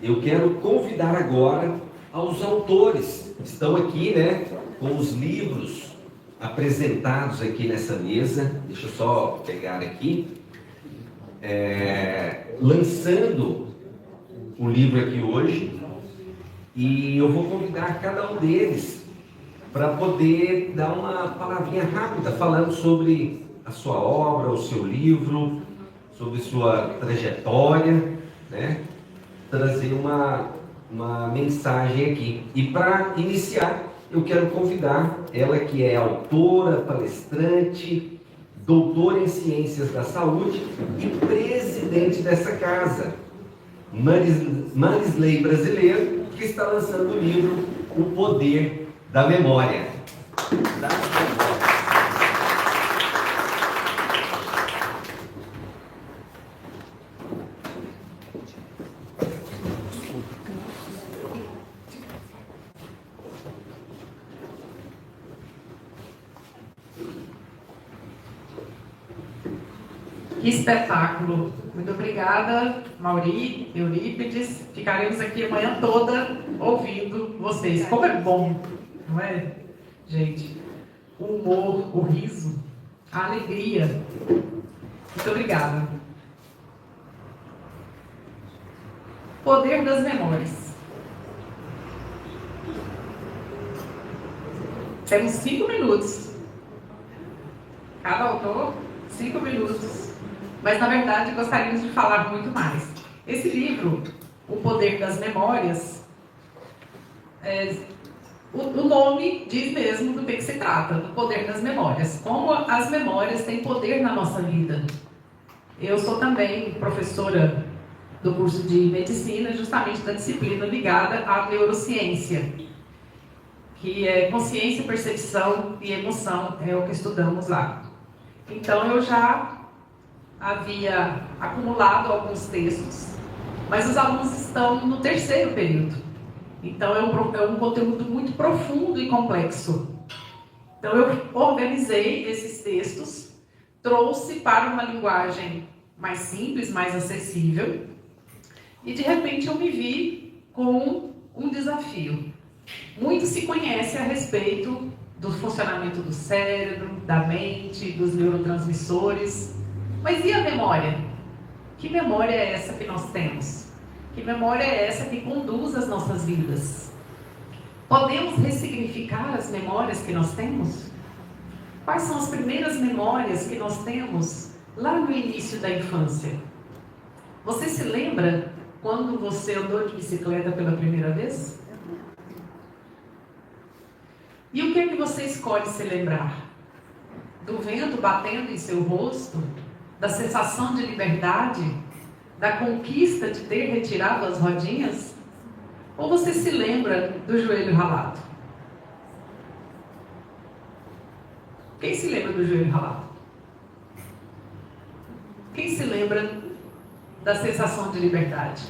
eu quero convidar agora aos autores que estão aqui, né, com os livros apresentados aqui nessa mesa. Deixa eu só pegar aqui. Lançando o livro aqui hoje, e eu vou convidar cada um deles para poder dar uma palavrinha rápida falando sobre a sua obra, o seu livro, sobre sua trajetória, né? Trazer uma mensagem aqui. E para iniciar, eu quero convidar ela, que é autora, palestrante, doutora em Ciências da Saúde e presidente dessa casa, Marisley Brasileiro, que está lançando o livro O Poder da Memória. Que espetáculo! Muito obrigada, Mauri, Eurípides. Ficaremos aqui a manhã toda ouvindo vocês. Como é bom, não é, gente? O humor, o riso, a alegria. Muito obrigada. Poder das memórias. Temos 5 minutos. Cada autor, 5 minutos. Mas, na verdade, gostaríamos de falar muito mais. Esse livro, O Poder das Memórias, o nome diz mesmo do que se trata, do poder das memórias. Como as memórias têm poder na nossa vida. Eu sou também professora do curso de Medicina, justamente da disciplina ligada à neurociência, que é consciência, percepção e emoção, é o que estudamos lá. Então, eu já havia acumulado alguns textos, mas os alunos estão no 3º período. Então, é um conteúdo muito profundo e complexo. Então, eu organizei esses textos, trouxe para uma linguagem mais simples, mais acessível, e, de repente, eu me vi com um desafio. Muito se conhece a respeito do funcionamento do cérebro, da mente, dos neurotransmissores. Mas e a memória? Que memória é essa que nós temos? Que memória é essa que conduz as nossas vidas? Podemos ressignificar as memórias que nós temos? Quais são as primeiras memórias que nós temos lá no início da infância? Você se lembra quando você andou de bicicleta pela primeira vez? E o que é que você escolhe se lembrar? Do vento batendo em seu rosto? Da sensação de liberdade? da conquista de ter retirado as rodinhas? Ou você se lembra do joelho ralado? Quem se lembra do joelho ralado? Quem se lembra da sensação de liberdade?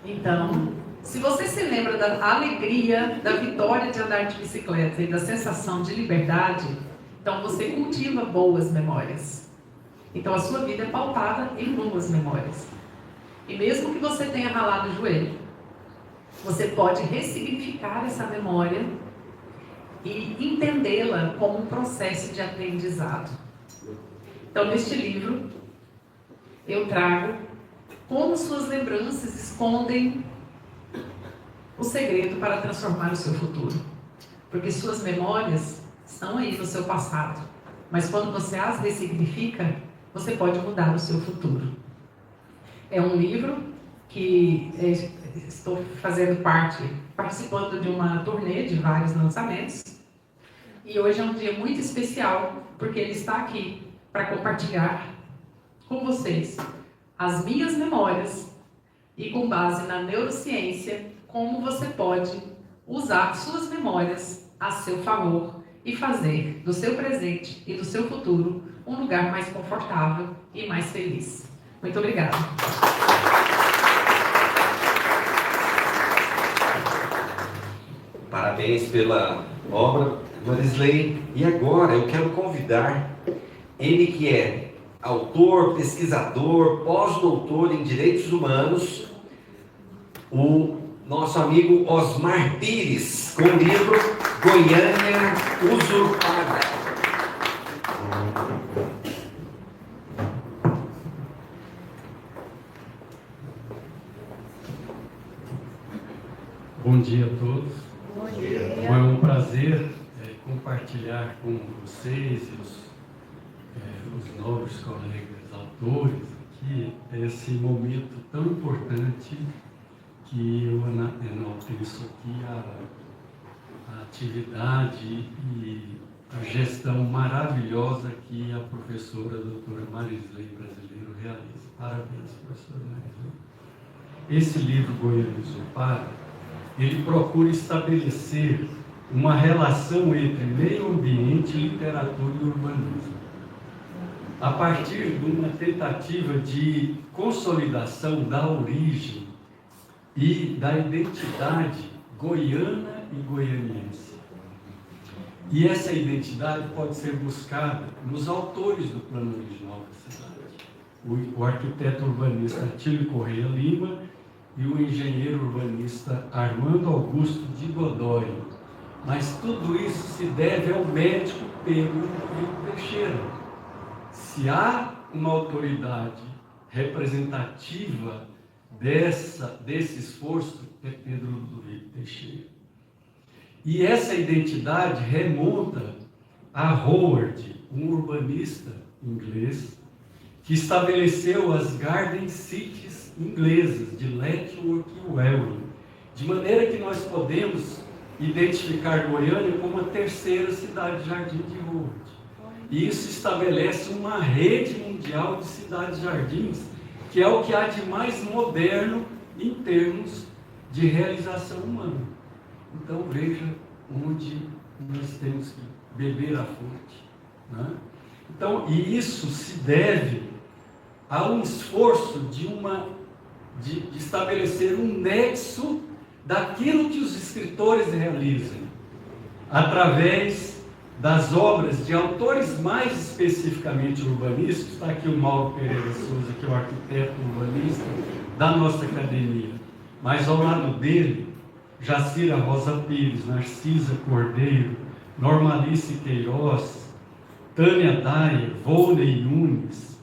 Então, se você se lembra da alegria, da vitória de andar de bicicleta e da sensação de liberdade, então você cultiva boas memórias. Então a sua vida é pautada em boas memórias. E mesmo que você tenha ralado o joelho, você pode ressignificar essa memória e entendê-la como um processo de aprendizado. Então, neste livro, eu trago como suas lembranças escondem o segredo para transformar o seu futuro. Porque suas memórias estão aí no seu passado, mas quando você as ressignifica, você pode mudar o seu futuro. É um livro que estou participando de uma turnê de vários lançamentos, e hoje é um dia muito especial, porque ele está aqui para compartilhar com vocês as minhas memórias e, com base na neurociência, como você pode usar suas memórias a seu favor e fazer do seu presente e do seu futuro um lugar mais confortável e mais feliz. Muito obrigada. Parabéns pela obra, Marisley. E agora eu quero convidar ele, que é autor, pesquisador, pós-doutor em Direitos Humanos, o nosso amigo Osmar Pires, com o livro Goiânia Usurpada. Bom dia a todos. Bom dia. É um prazer compartilhar com vocês e os novos colegas autores aqui esse momento tão importante que eu enalteço aqui a atividade e a gestão maravilhosa que a professora doutora Marisley Brasileiro realiza. Parabéns, professora Marisley. Esse livro, Goiânia Usurpada, ele procura estabelecer uma relação entre meio ambiente, literatura e urbanismo, a partir de uma tentativa de consolidação da origem e da identidade goiana e goianiense. E essa identidade pode ser buscada nos autores do plano original da cidade. O arquiteto urbanista Atílio Correia Lima e o engenheiro urbanista Armando Augusto de Godoy. Mas tudo isso se deve ao médico Pedro Ludovico Teixeira. Se há uma autoridade representativa desse esforço, é Pedro Ludovico Teixeira. E essa identidade remonta a Howard, um urbanista inglês, que estabeleceu as Garden Cities inglesas de Letchworth e Welwyn, de maneira que nós podemos identificar Goiânia como a terceira cidade-jardim de Howard. E isso estabelece uma rede mundial de cidades-jardins, que é o que há de mais moderno em termos de realização humana. Então veja onde nós temos que beber a fonte, né? Então, e isso se deve a um esforço de estabelecer um nexo daquilo que os escritores realizam, através das obras de autores mais especificamente urbanísticos. Está aqui o Mauro Pereira Souza, que é o arquiteto urbanista da nossa academia, mas ao lado dele, Jacira Rosa Pires, Narcisa Cordeiro, Normalice Queiroz, Tânia Daia, Volney Nunes,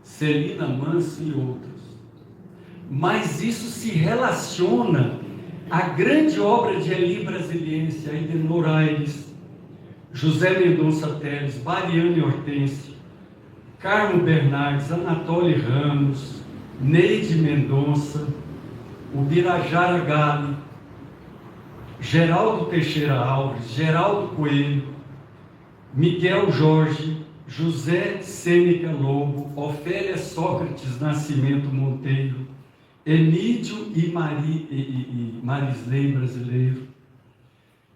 Celina Manso e outros. Mas isso se relaciona à grande obra de Eli Brasiliense, Aidenor Aires, José Mendonça Teles, Bariane Hortêncio, Carmo Bernardes, Anatoly Ramos, Neide Mendonça, Ubirajara Gali, Geraldo Teixeira Alves, Geraldo Coelho, Miguel Jorge, José Sêneca Lobo, Ofélia Sócrates Nascimento Monteiro, Emídio e Marisley Brasileiro,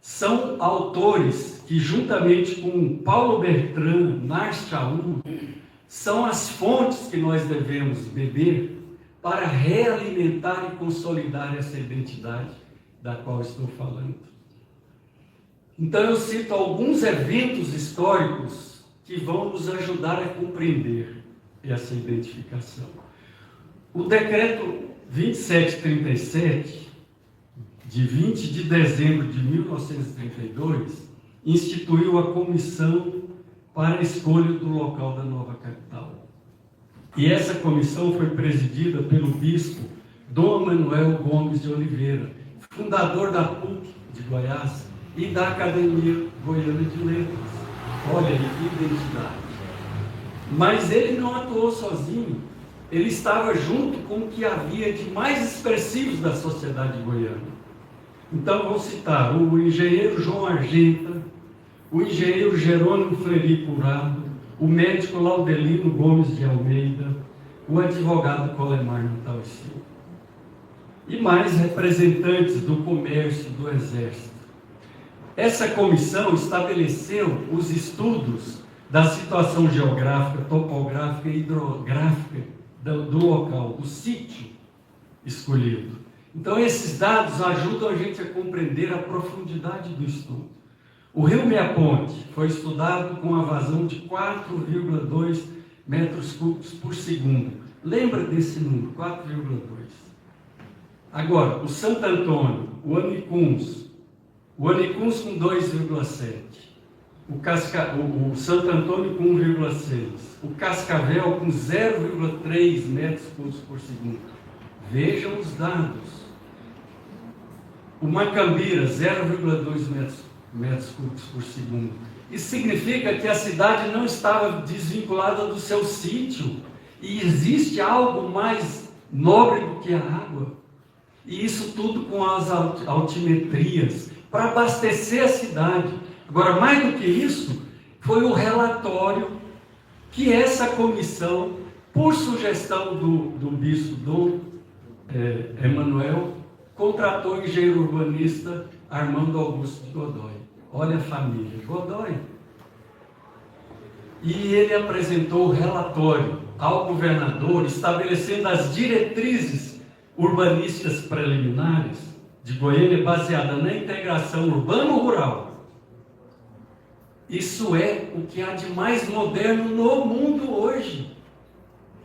são autores que, juntamente com Paulo Bertrand, Mars Chaum, são as fontes que nós devemos beber para realimentar e consolidar essa identidade da qual estou falando. Então eu cito alguns eventos históricos que vão nos ajudar a compreender essa identificação. O decreto 2737, de 20 de dezembro de 1932, instituiu a comissão para a escolha do local da nova capital. E essa comissão foi presidida pelo bispo Dom Manuel Gomes de Oliveira, fundador da PUC de Goiás e da Academia Goiana de Letras. Olha aí que identidade. Mas ele não atuou sozinho. Ele estava junto com o que havia de mais expressivos da sociedade goiana. Então vou citar o engenheiro João Argenta, o engenheiro Jerônimo Fleury Curado, o médico Laudelino Gomes de Almeida, o advogado Colemar Natal e Silva. E mais representantes do comércio, do exército. Essa comissão estabeleceu os estudos da situação geográfica, topográfica e hidrográfica do local, do sítio escolhido. Então esses dados ajudam a gente a compreender a profundidade do estudo. O rio Meia-Ponte foi estudado com a vazão de 4,2 metros cúbicos por segundo. Lembra desse número, 4,2. Agora, o Santo Antônio, o Anicuns com 2,7. O Santo Antônio com 1,6. O Cascavel com 0,3 metros cúbicos por segundo. Vejam os dados. O Macambira, 0,2 metros cúbicos por segundo. Isso significa que a cidade não estava desvinculada do seu sítio. E existe algo mais nobre do que a água. E isso tudo com as altimetrias, para abastecer a cidade. Agora, mais do que isso, foi o relatório que essa comissão, por sugestão do bispo Dom Emanuel, contratou o engenheiro urbanista Armando Augusto de Godoy. Olha a família, Godoy. E ele apresentou o relatório ao governador, estabelecendo as diretrizes urbanísticas preliminares de Goiânia, baseada na integração urbano-rural. Isso é o que há de mais moderno no mundo hoje.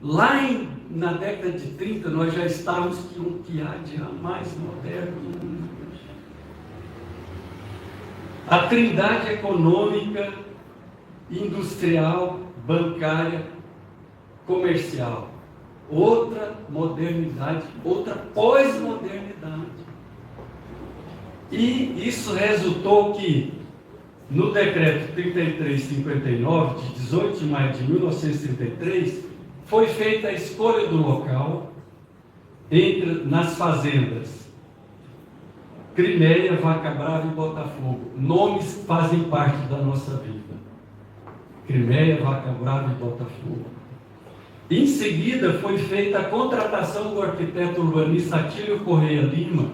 Lá na década de 30, nós já estávamos com o que há de mais moderno no mundo hoje. A trindade econômica, industrial, bancária, comercial. Outra modernidade, outra pós-modernidade. E isso resultou que, no decreto 3359, de 18 de maio de 1933, foi feita a escolha do local nas fazendas Crimeia, Vaca Brava e Botafogo. Nomes fazem parte da nossa vida. Crimeia, Vaca Brava e Botafogo. Em seguida, foi feita a contratação do arquiteto urbanista Atílio Correia Lima,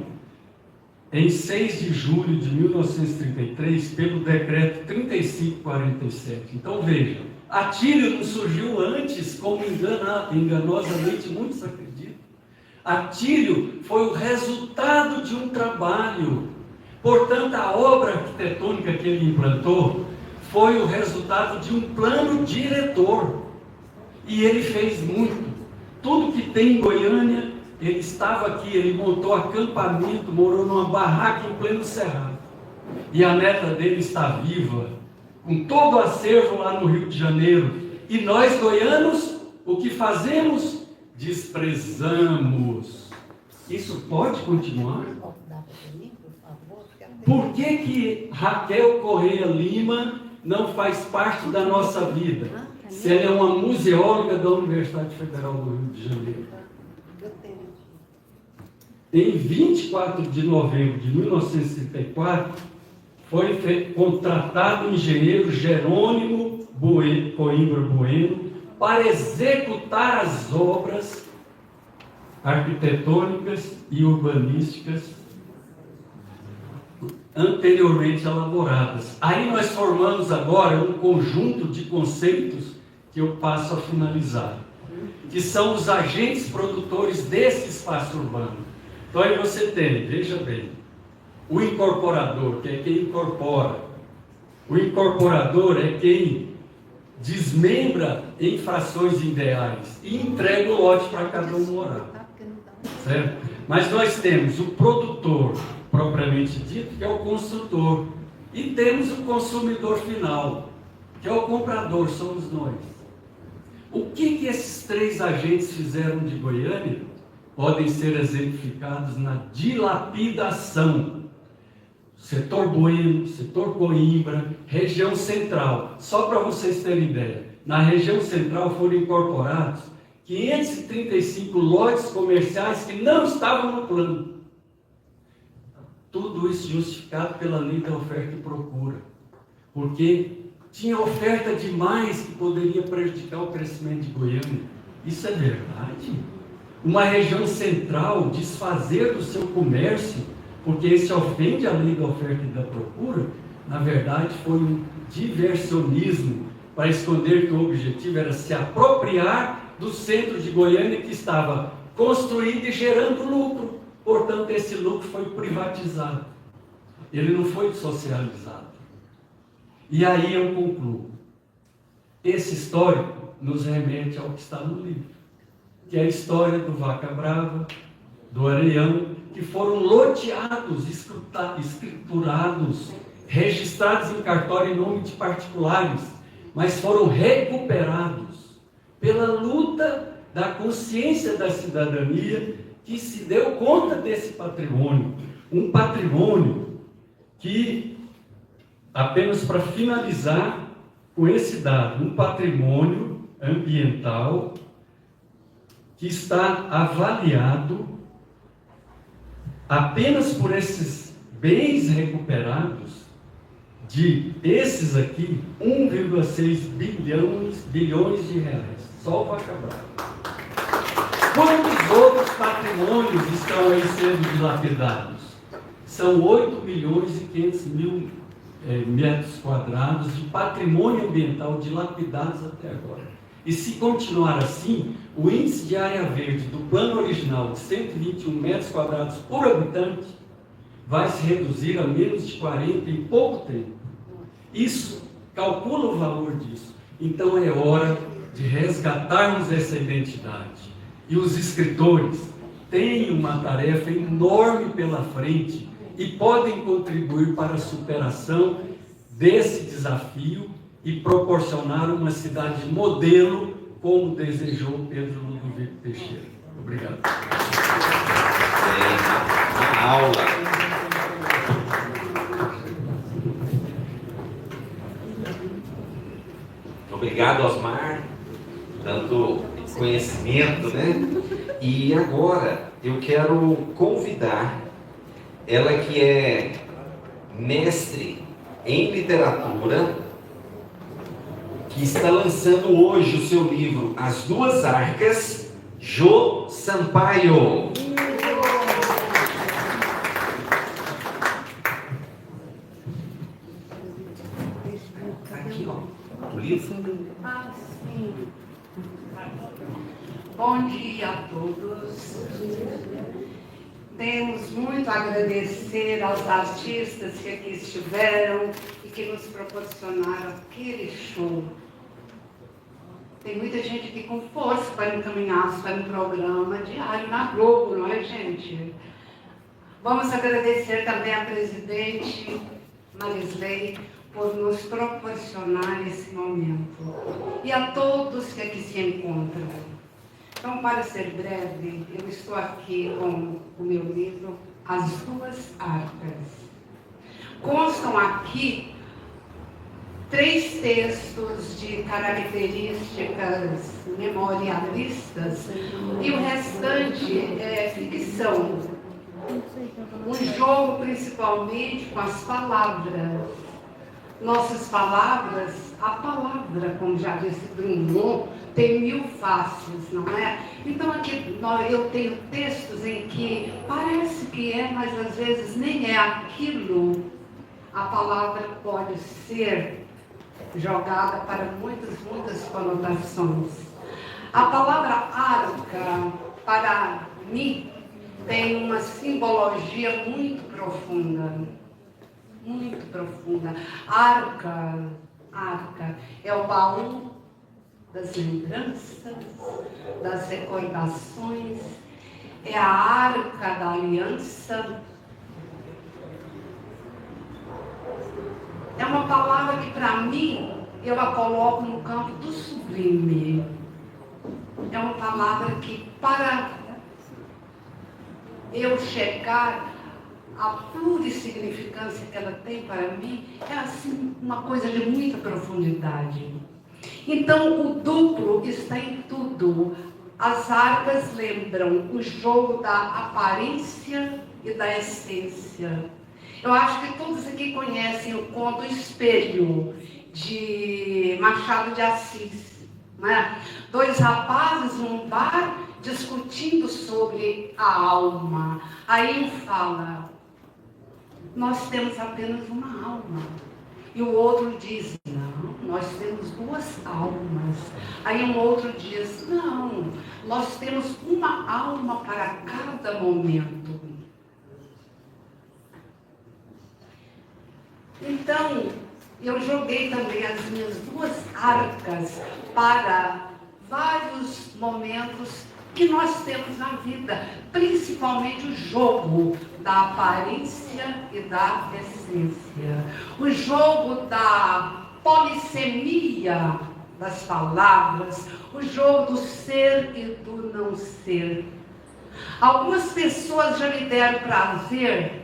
em 6 de julho de 1933, pelo decreto 3547. Então veja, Atílio não surgiu antes, como enganosamente muitos acreditam. Atílio foi o resultado de um trabalho. Portanto, a obra arquitetônica que ele implantou foi o resultado de um plano diretor. E ele fez muito. Tudo que tem em Goiânia, ele estava aqui, ele montou acampamento, morou numa barraca em pleno cerrado. E a neta dele está viva, com todo o acervo lá no Rio de Janeiro. E nós, goianos, o que fazemos? Desprezamos. Isso pode continuar? Por que Raquel Correia Lima não faz parte da nossa vida? Se ela é uma museóloga da Universidade Federal do Rio de Janeiro. Em 24 de novembro de 1934, foi contratado o engenheiro Jerônimo Coimbra Bueno, para executar as obras arquitetônicas e urbanísticas anteriormente elaboradas. Aí nós formamos agora um conjunto de conceitos que eu passo a finalizar, que são os agentes produtores desse espaço urbano. Então aí você tem, veja bem, o incorporador, que é quem incorpora. O incorporador é quem desmembra em frações ideais e entrega o lote para cada um morar. Certo? Mas nós temos o produtor, propriamente dito, que é o construtor. E temos o consumidor final, que é o comprador, somos nós. O que esses três agentes fizeram de Goiânia podem ser exemplificados na dilapidação. Setor Bueno, setor Coimbra, região central. Só para vocês terem ideia, na região central foram incorporados 535 lotes comerciais que não estavam no plano. Tudo isso justificado pela lei da oferta e procura. Porque tinha oferta demais que poderia prejudicar o crescimento de Goiânia. Isso é verdade. Uma região central desfazer do seu comércio porque esse ofende a lei da oferta e da procura, na verdade foi um diversionismo para esconder que o objetivo era se apropriar do centro de Goiânia que estava construído e gerando lucro. Portanto, esse lucro foi privatizado. Ele não foi socializado. E aí eu concluo. Esse histórico nos remete ao que está no livro, que é a história do Vaca Brava, do Areião, que foram loteados, escriturados, registrados em cartório em nome de particulares, mas foram recuperados pela luta da consciência da cidadania que se deu conta desse patrimônio. Um patrimônio que, apenas para finalizar com esse dado, um patrimônio ambiental que está avaliado apenas por esses bens recuperados, esses aqui, 1,6 bilhões de reais. Só o Vaca Brava. Quantos outros patrimônios estão aí sendo dilapidados? São 8 milhões e 500 mil metros quadrados de patrimônio ambiental dilapidados até agora. E se continuar assim, o índice de área verde do plano original de 121 metros quadrados por habitante vai se reduzir a menos de 40 em pouco tempo. Isso, calcula o valor disso. Então é hora de resgatarmos essa identidade. E os escritores têm uma tarefa enorme pela frente e podem contribuir para a superação desse desafio e proporcionar uma cidade modelo, como desejou Pedro Ludovico Teixeira. Obrigado. Uma aula. Obrigado, Osmar. Tanto conhecimento, né? E agora eu quero convidar ela que é mestre em literatura, que está lançando hoje o seu livro As Duas Arcas, Jô Sampaio. Aqui, ó, o livro. Sim. Bom dia a todos. Temos muito a agradecer aos artistas que aqui estiveram e que nos proporcionaram aquele show. Tem muita gente aqui com força para encaminhar para um programa diário na Globo, não é, gente? Vamos agradecer também à presidente Marisley por nos proporcionar esse momento. E a todos que aqui se encontram. Então, para ser breve, eu estou aqui com o meu livro As Duas Arcas. Constam aqui 3 textos de características memorialistas e o restante é ficção. Um jogo principalmente com as palavras. Nossas palavras, a palavra, como já disse Drummond, tem 1000 faces, não é? Então aqui eu tenho textos em que parece que é, mas às vezes nem é aquilo. A palavra pode ser jogada para muitas conotações. A palavra arca, para mim, tem uma simbologia muito profunda. Muito profunda. Arca é o baú das lembranças, das recordações, é a arca da aliança. É uma palavra que, para mim, eu a coloco no campo do sublime. É uma palavra que, para eu chegar à plurissignificância que ela tem para mim, é assim uma coisa de muita profundidade. Então, o duplo está em tudo. As arcas lembram o jogo da aparência e da essência. Eu acho que todos aqui conhecem o conto Espelho, de Machado de Assis, não é? 2 rapazes num bar discutindo sobre a alma. Aí um fala: nós temos apenas uma alma. E o outro diz: não, nós temos 2 almas. Aí um outro diz: não, nós temos uma alma para cada momento. Então, eu joguei também as minhas 2 arcas para vários momentos que nós temos na vida, principalmente o jogo da aparência e da essência, o jogo da polissemia das palavras, o jogo do ser e do não ser. Algumas pessoas já me deram prazer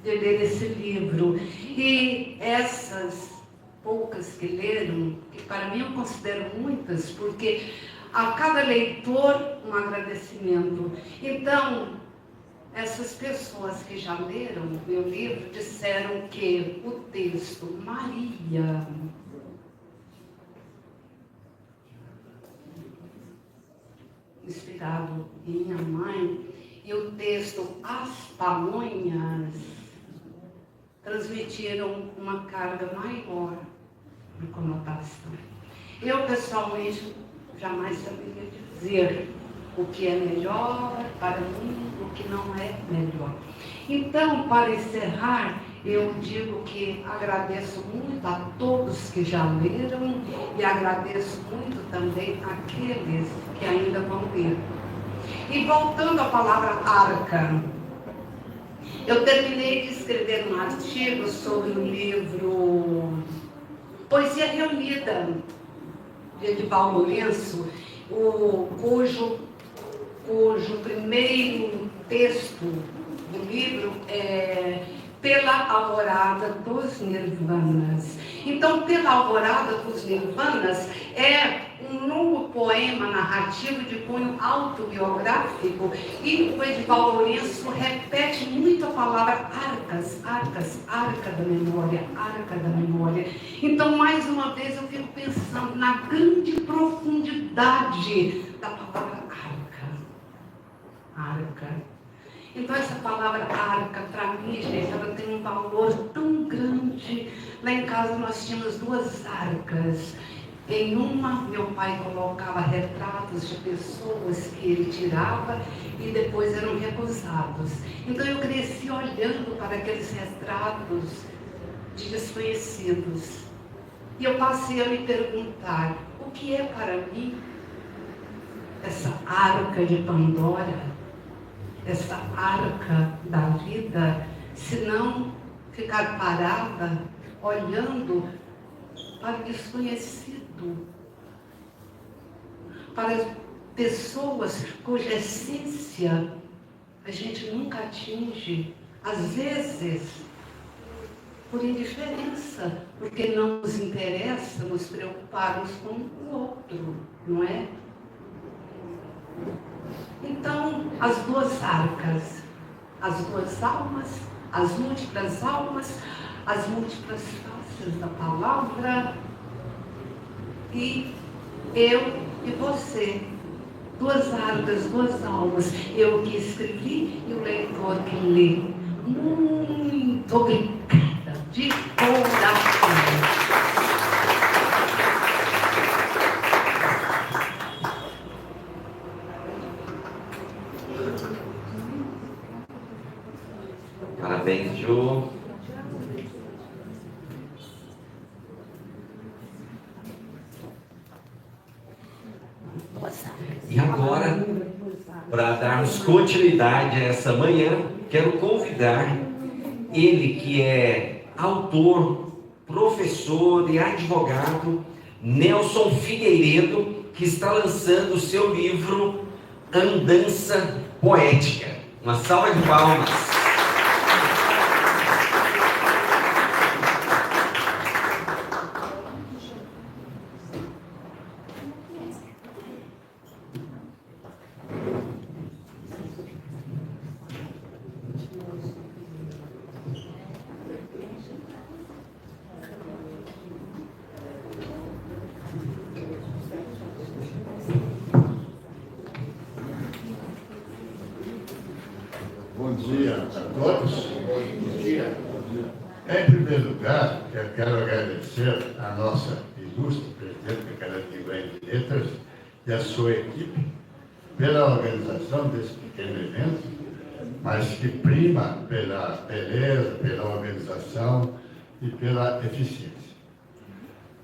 de ler esse livro, e essas poucas que leram, que para mim eu considero muitas, porque a cada leitor um agradecimento. Então, essas pessoas que já leram o meu livro disseram que o texto Maria, inspirado em minha mãe, e o texto As Pamonhas transmitiram uma carga maior de conotação. Eu, pessoalmente, jamais saberia dizer o que é melhor para mim, o que não é melhor. Então, para encerrar, eu digo que agradeço muito a todos que já leram e agradeço muito também àqueles que ainda vão ler. E voltando à palavra arca, eu terminei de escrever um artigo sobre o livro Poesia Reunida, de Edivaldo Lourenço, cujo primeiro texto do livro é Pela Alvorada dos Nirvanas. Então, Pela Alvorada dos Nirvanas é um longo poema narrativo de cunho autobiográfico, e o Edivaldo Lourenço repete muito a palavra arcas, arca da memória, arca da memória. Então, mais uma vez, eu fico pensando na grande profundidade da palavra arca. Então, essa palavra arca, para mim, gente, ela tem um valor tão grande. Lá em casa nós tínhamos 2 arcas. Em uma, meu pai colocava retratos de pessoas que ele tirava e depois eram recusados. Então, eu cresci olhando para aqueles retratos de desconhecidos. E eu passei a me perguntar: o que é para mim essa arca de Pandora? Essa arca da vida, se não ficar parada, olhando para o desconhecido, para pessoas cuja essência a gente nunca atinge, às vezes por indiferença, porque não nos interessa nos preocuparmos com o outro, não é? Então, as 2 arcas, as 2 almas, as múltiplas almas, as múltiplas faces da palavra, e eu e você, duas águas, duas almas, eu que escrevi e o leitor que lê. Muito obrigada, de coração. Parabéns, Ju. E agora, para darmos continuidade a essa manhã, quero convidar ele que é autor, professor e advogado, Nelson Figueiredo, que está lançando o seu livro Andança Poética. Uma salva de palmas. Bom dia a todos. Bom dia. Em primeiro lugar, eu quero agradecer a nossa ilustre presidente da Academia de Letras e a sua equipe pela organização desse pequeno evento, mas que prima pela beleza, pela organização e pela eficiência.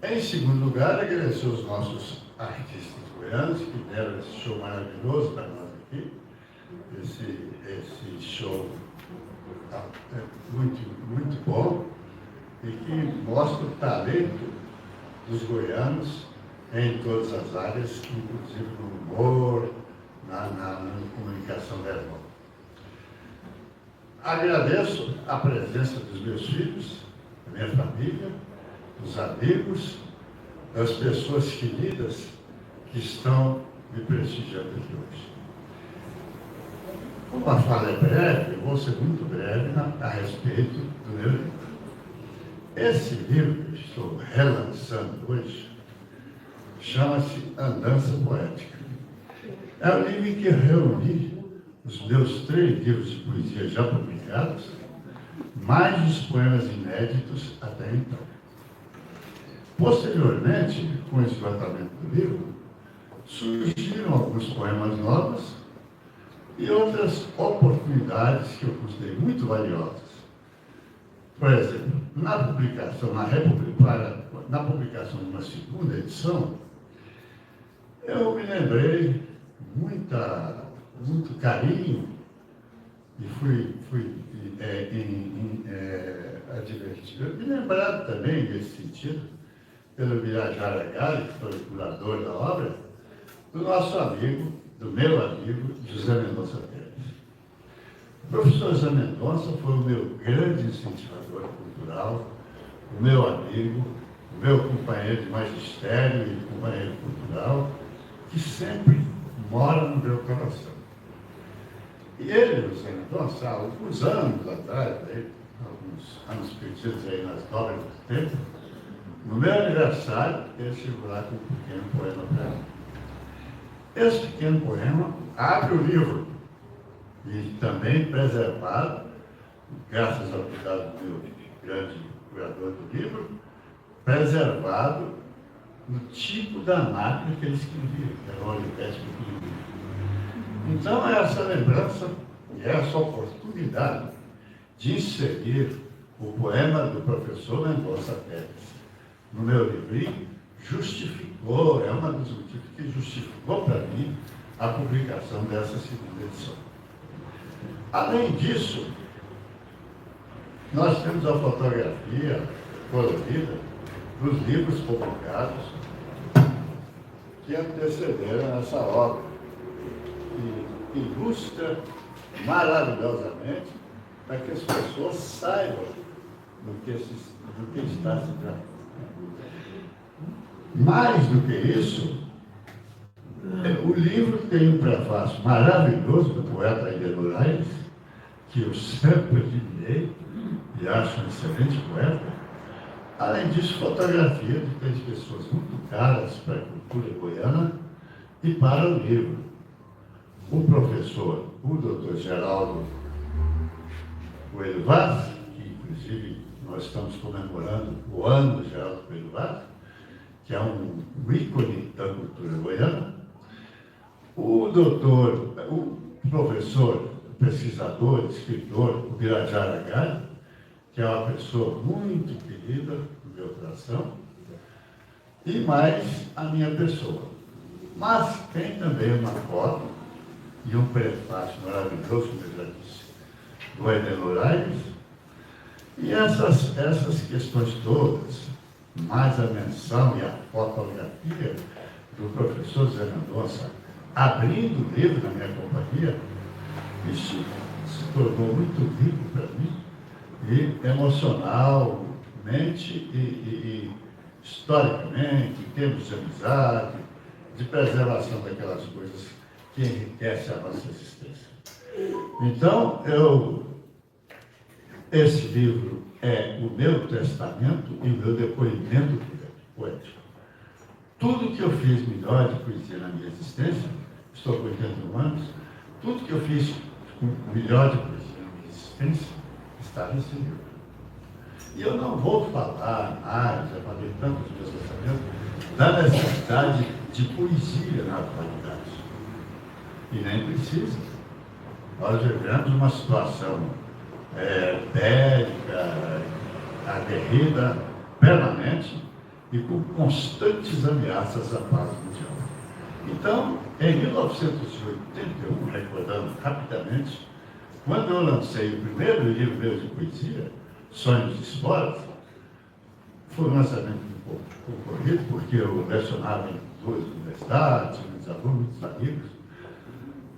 Em segundo lugar, agradecer os nossos artistas goianos que deram esse show maravilhoso para nós aqui. Esse show é muito bom e que mostra o talento dos goianos em todas as áreas, inclusive no humor, na comunicação verbal. Agradeço a presença dos meus filhos, da minha família, dos amigos, das pessoas queridas que estão me prestigiando aqui hoje. Como a fala é breve, eu vou ser muito breve a respeito do meu livro. Esse livro que eu estou relançando hoje chama-se Andança Poética. É um livro em que eu reuni os meus 3 livros de poesia já publicados, mais os poemas inéditos até então. Posteriormente, com o esgotamento do livro, surgiram alguns poemas novos e outras oportunidades que eu considerei muito valiosas. Por exemplo, na publicação de uma segunda edição, eu me lembrei muito carinho e fui advertido. Eu me lembrado também desse sentido, pelo Birajara Gali, que foi o curador da obra, do nosso amigo, do meu amigo José Mendonça Pérez. O professor José Mendonça foi o meu grande incentivador cultural, o meu amigo, o meu companheiro de magistério e companheiro cultural, que sempre mora no meu coração. E ele, José Mendonça, há alguns anos atrás, alguns anos perdidos aí nas dobras do tempo, no meu aniversário, ele chegou lá com um pequeno poema para mim. Esse pequeno poema abre o livro e também preservado, graças ao cuidado do meu grande curador do livro, preservado no tipo da máquina que ele escrevia, que era o Olivetti pequenininho. Então, essa lembrança e essa oportunidade de inserir o poema do professor Mendonça Pérez no meu livrinho justificou, é uma dos motivos que justificou para mim a publicação dessa segunda edição. Além disso, nós temos a fotografia colorida dos livros publicados que antecederam essa obra, que ilustra maravilhosamente para que as pessoas saibam do que está se tratando. Mais do que isso, o livro tem um prefácio maravilhoso do poeta Aide Moraes, que eu sempre admirei e acho um excelente poeta. Além disso, fotografia de três pessoas muito caras para a cultura goiana e para o livro. O professor, o Dr. Geraldo Coelho Vaz, que inclusive nós estamos comemorando o ano do Geraldo Coelho Vaz, que é um ícone da cultura goiana. O professor, pesquisador, escritor, o Birajara Galho, que é uma pessoa muito querida no meu coração, e mais a minha pessoa. Mas tem também uma foto e um prefácio maravilhoso, como eu já disse, do Edenor Aires, e essas questões todas, mais a menção e a fotografia do professor Zé Mendonça, abrindo o livro na minha companhia, isso se tornou muito rico para mim, e emocionalmente e historicamente, em termos de amizade, de preservação daquelas coisas que enriquecem a nossa existência. Então, esse livro é o meu testamento e o meu depoimento poético. Tudo que eu fiz melhor de poesia na minha existência, estou com 81 anos, tudo que eu fiz melhor de poesia na minha existência está nesse livro. E eu não vou falar mais, já falei tanto dos meus pensamentos, da necessidade de poesia na atualidade. E nem precisa. Nós vivemos uma situação bélica, aguerrida, permanente e com constantes ameaças à paz mundial. Então, em 1981, recordando rapidamente, quando eu lancei o primeiro livro meu de poesia, Sonhos de Esporas, foi um lançamento um pouco concorrido, porque eu lecionava em duas universidades, muitos alunos, muitos amigos.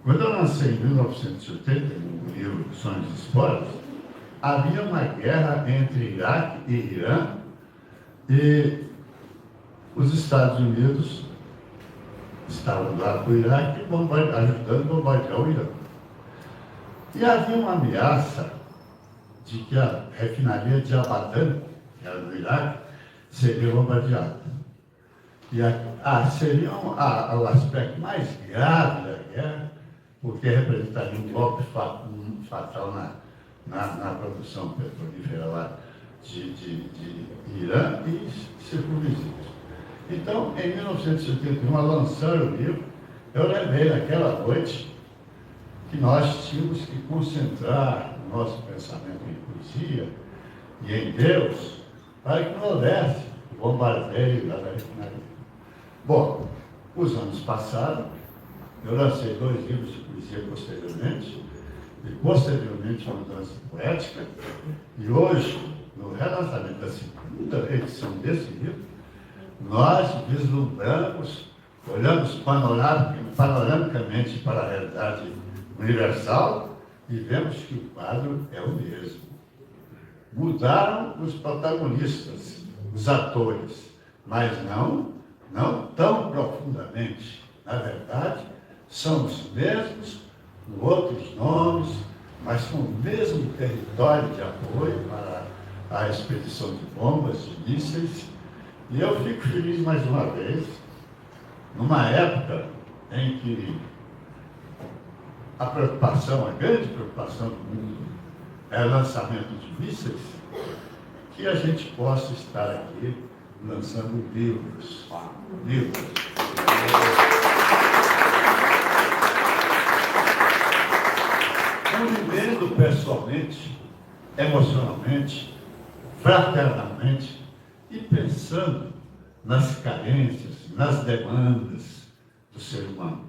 Quando eu lancei em 1980 o livro Sonhos de Esporas, havia uma guerra entre Iraque e Irã, e os Estados Unidos estavam lá com o Iraque ajudando a bombardear o Irã. E havia uma ameaça de que a refinaria de Abadan, que era no Iraque, seria bombardeada. E seria o aspecto mais grave da guerra, porque representaria um golpe fatal na produção petrolífera lá de Irã e circunvizinhos. Então, em 1981, ao lançar o livro, eu lembrei naquela noite que nós tínhamos que concentrar o nosso pensamento em poesia e em Deus para que não houvesse o bombardeio da refinaria. Bom, os anos passaram, eu lancei 2 livros de poesia posteriormente, e posteriormente uma mudança poética, e hoje, no relançamento da segunda edição desse livro, nós vislumbramos, olhamos panoramicamente para a realidade universal e vemos que o quadro é o mesmo. Mudaram os protagonistas, os atores, mas não tão profundamente. Na verdade, são os mesmos, com outros nomes, mas com o mesmo território de apoio para a expedição de bombas, de mísseis. E eu fico feliz mais uma vez, numa época em que a grande preocupação do mundo é o lançamento de mísseis, que a gente possa estar aqui lançando livros. Convivendo pessoalmente, emocionalmente, fraternalmente e pensando nas carências, nas demandas do ser humano.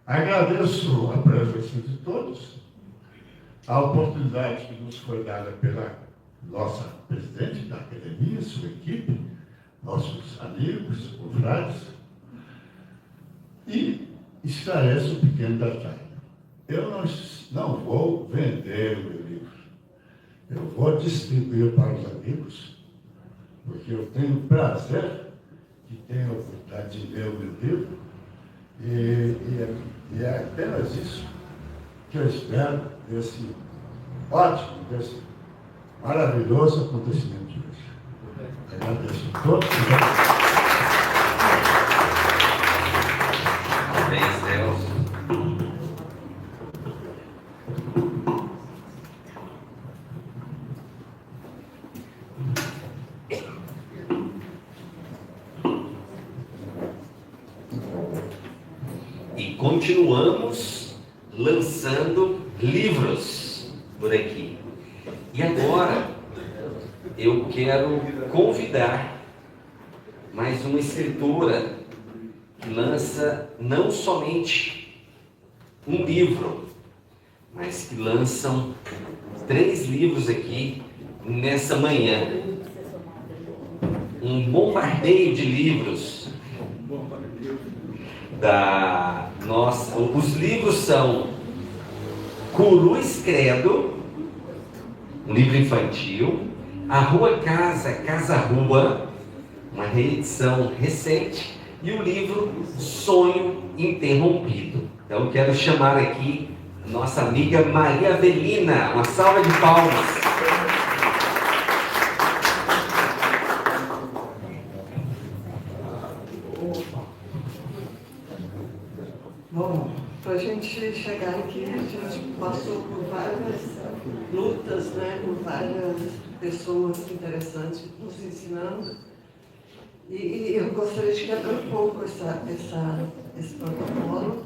Agradeço a presença de todos, a oportunidade que nos foi dada pela nossa presidente da academia, sua equipe, nossos amigos, confrades, e esclareço um pequeno detalhe. Eu não vou vender o meu livro, eu vou distribuir para os amigos, porque eu tenho prazer de ter a oportunidade de ler o meu livro, e é apenas isso que eu espero desse ótimo desse maravilhoso acontecimento de hoje. Agradeço a todos. Parabéns, Celso. E continuamos lançando livros por aqui. E agora eu quero convidar mais uma escritora que lança não somente um livro, mas que lançam 3 livros aqui nessa manhã. Um bombardeio de livros da nossa. Os livros são Cruz Credo, um livro infantil, A Rua Casa, Casa Rua, uma reedição recente, e o livro Sonho Interrompido. Então eu quero chamar aqui a nossa amiga Maria Avelina, uma salva de palmas. Bom, para a gente chegar aqui, a gente passou por várias lutas, né, por várias pessoas interessantes nos ensinando. E eu gostaria de quebrar um pouco esse protocolo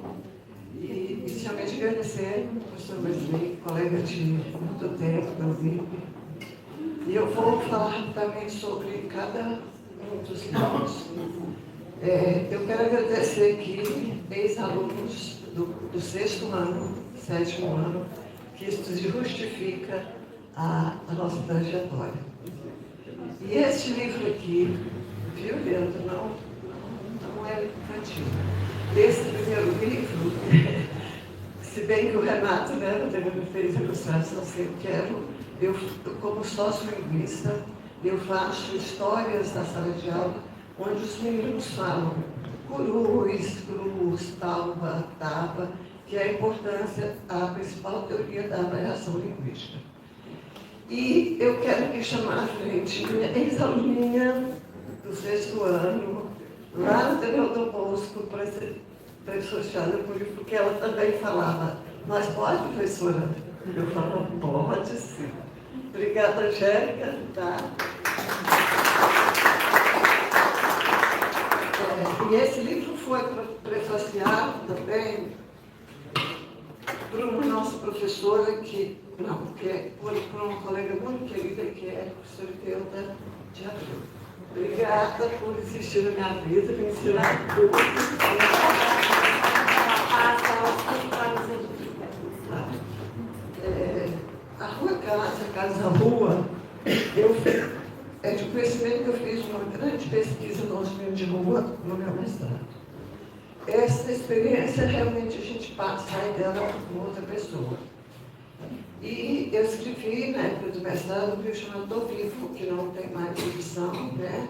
e inicialmente agradecer ao professor Wesley, colega de muito tempo da UNIP. E eu vou falar rapidamente sobre cada um dos livros. Eu quero agradecer aqui ex-alunos do 6º ano, 7º ano, que isso justifica a nossa trajetória. E este livro aqui, viu, Leandro? Não é infantil. Esse primeiro livro, se bem que o Renato, né, me fez a ilustração, eu, como sócio-linguista, eu faço histórias da sala de aula, onde os meninos falam cruz, talva, tava, que é a importância, a principal teoria da avaliação linguística. E eu quero aqui chamar à frente minha ex-aluninha do 6º ano, lá no Teneu do Bosco, professora porque ela também falava, mas pode, professora? Eu falava, pode sim. Obrigada, Angélica. Tá? E esse livro foi prefaciado também por uma nossa professora, por uma colega muito querida, que é a professora Teuda de Abreu. Obrigada por existir na minha vida, me ensinar tudo. A Rua Casa, Casa Rua, é de conhecimento que eu fiz uma grande pesquisa no hospital de rua no meu mestrado. Essa experiência realmente a gente sai dela com outra pessoa. E eu escrevi na época do mestrado um livro chamado Tô Vivo, que não tem mais edição, né?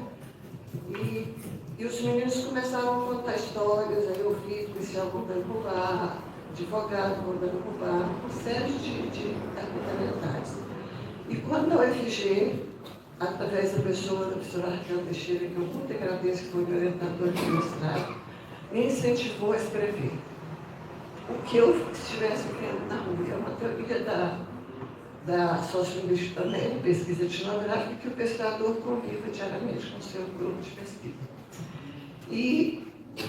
E os meninos começaram a contar histórias, aí eu vi policial contando pro bar, advogado contando pro bar, uma série de arquitetamentais. E quando a UFG, através da pessoa, da professora Raquel Teixeira, que eu muito agradeço, que foi meu orientador de mestrado, me incentivou a escrever. O que eu estivesse vendo na rua é uma teoria da sociolinguística também, pesquisa etnográfica, que o pesquisador convive diariamente com o seu grupo de pesquisa. E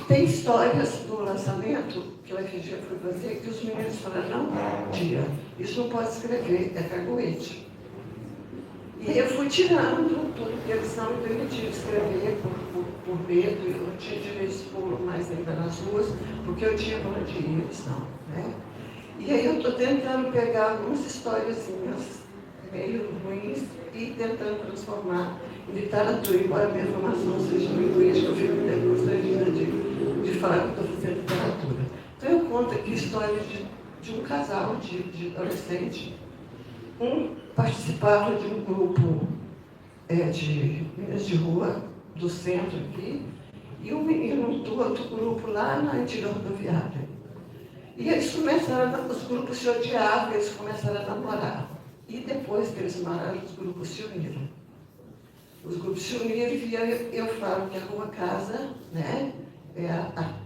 tem histórias do lançamento que o FG foi fazer, que os meninos falaram, não, tia, isso não pode escrever, é caguete. E eu fui tirando tudo, porque eles não me permitiam escrever por medo, eu não tinha direito de expor mais ainda nas ruas, porque eu tinha para onde ir, eles não, né? E aí eu estou tentando pegar algumas historiazinhas meio ruins e tentando transformar em literatura, embora a minha formação seja linguística, eu fico até constrangida de falar que estou fazendo literatura. Então eu conto aqui histórias de um casal de adolescente. Um participava de um grupo de meninas de rua do centro aqui, e um menino do outro grupo lá na antiga rodoviária. E eles começaram, os grupos se odiavam, eles começaram a namorar. E depois que eles moraram, os grupos se uniram. Os grupos se uniram e eu falo que a Rua Casa, né?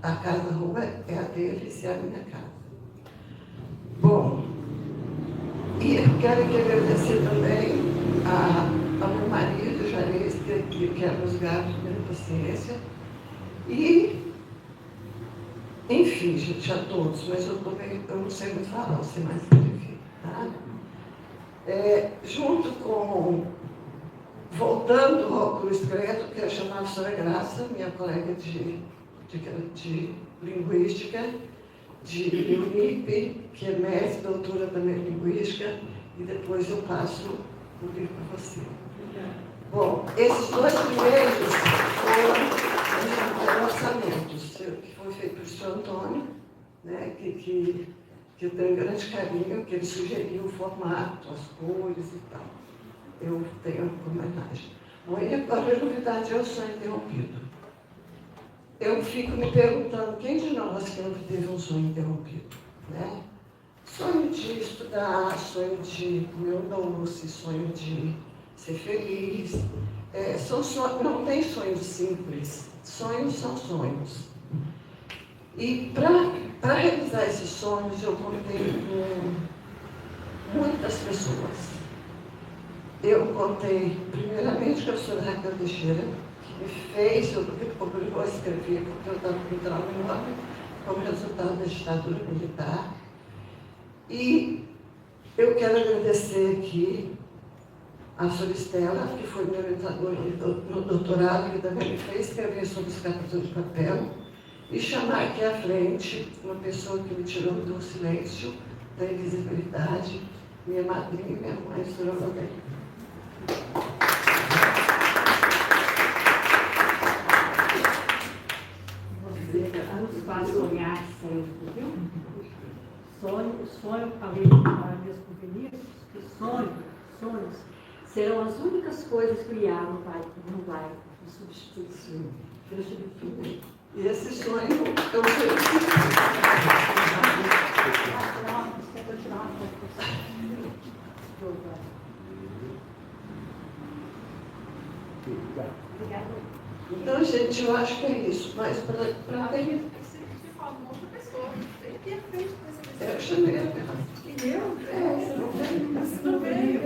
A Casa Rua é a deles e a minha casa. Bom, e eu quero aqui agradecer também ao meu marido, Jarez, que quer nos gatos pela paciência. E, enfim, gente, a todos, mas eu não sei muito falar, não sei mais escrever, tá? Junto com, voltando ao Cruz Credo, que eu chamava a Sra. Graça, minha colega de linguística, de Unip, que é mestre, doutora também em linguística, e depois eu passo o livro para você. Bom, esses dois primeiros foram orçamentos, que foi feito pelo Sr. Antônio, né, que eu tenho grande carinho, que ele sugeriu o formato, as cores e tal. Eu tenho uma homenagem. Bom, e agora a novidade é o Sonho Interrompido. Eu fico me perguntando, quem de nós que nunca teve um sonho interrompido? Né? Sonho de estudar, sonho de comer um doce, sonho de ser feliz. São sonhos, não tem sonhos simples. Sonhos são sonhos. E para realizar esses sonhos, eu contei com muitas pessoas. Eu contei, primeiramente, com a professora Raquel Teixeira, que me fez, eu obrigou a escrever, porque eu estava com um trauma enorme, como resultado da ditadura militar. E eu quero agradecer aqui a Sra. Estela, que foi meu orientador no doutorado, que também me fez escrever sobre os capítulos de papel, e chamar aqui à frente uma pessoa que me tirou do silêncio, da invisibilidade, minha madrinha e minha mãe, a Sra. Lodéia. Você faz sonhar sempre, viu? Sonho, falei para meus companheiros, que sonhos serão as únicas coisas que o IA não vai substituir. E esse sonho, eu sei Então, gente, eu acho que é isso. Mas para terminar. Eu chamei a Bela. E eu? Você não tem? Não veio.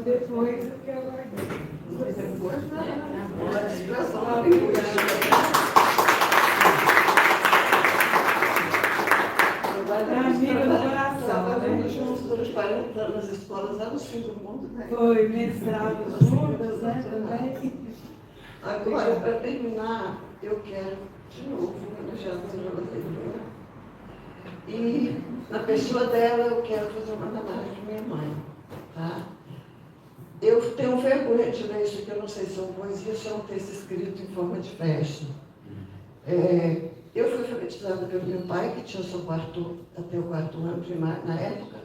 Depois eu quero aguardar. Depois, agora, a expressão da trabalhamos juntos pelos 40 anos nas escolas lá no fim do mundo, né? Foi, mestrado juntas, né? Também. Agora, para terminar, eu quero, de novo, homenagear a Dona Lodéia. E, na pessoa dela, eu quero fazer uma homenagem à minha mãe, tá? Eu tenho vergonha de ler isso aqui, eu não sei se são poesias ou é um texto escrito em forma de verso. Eu fui alfabetizada pelo meu pai, que tinha até o quarto ano primário na época,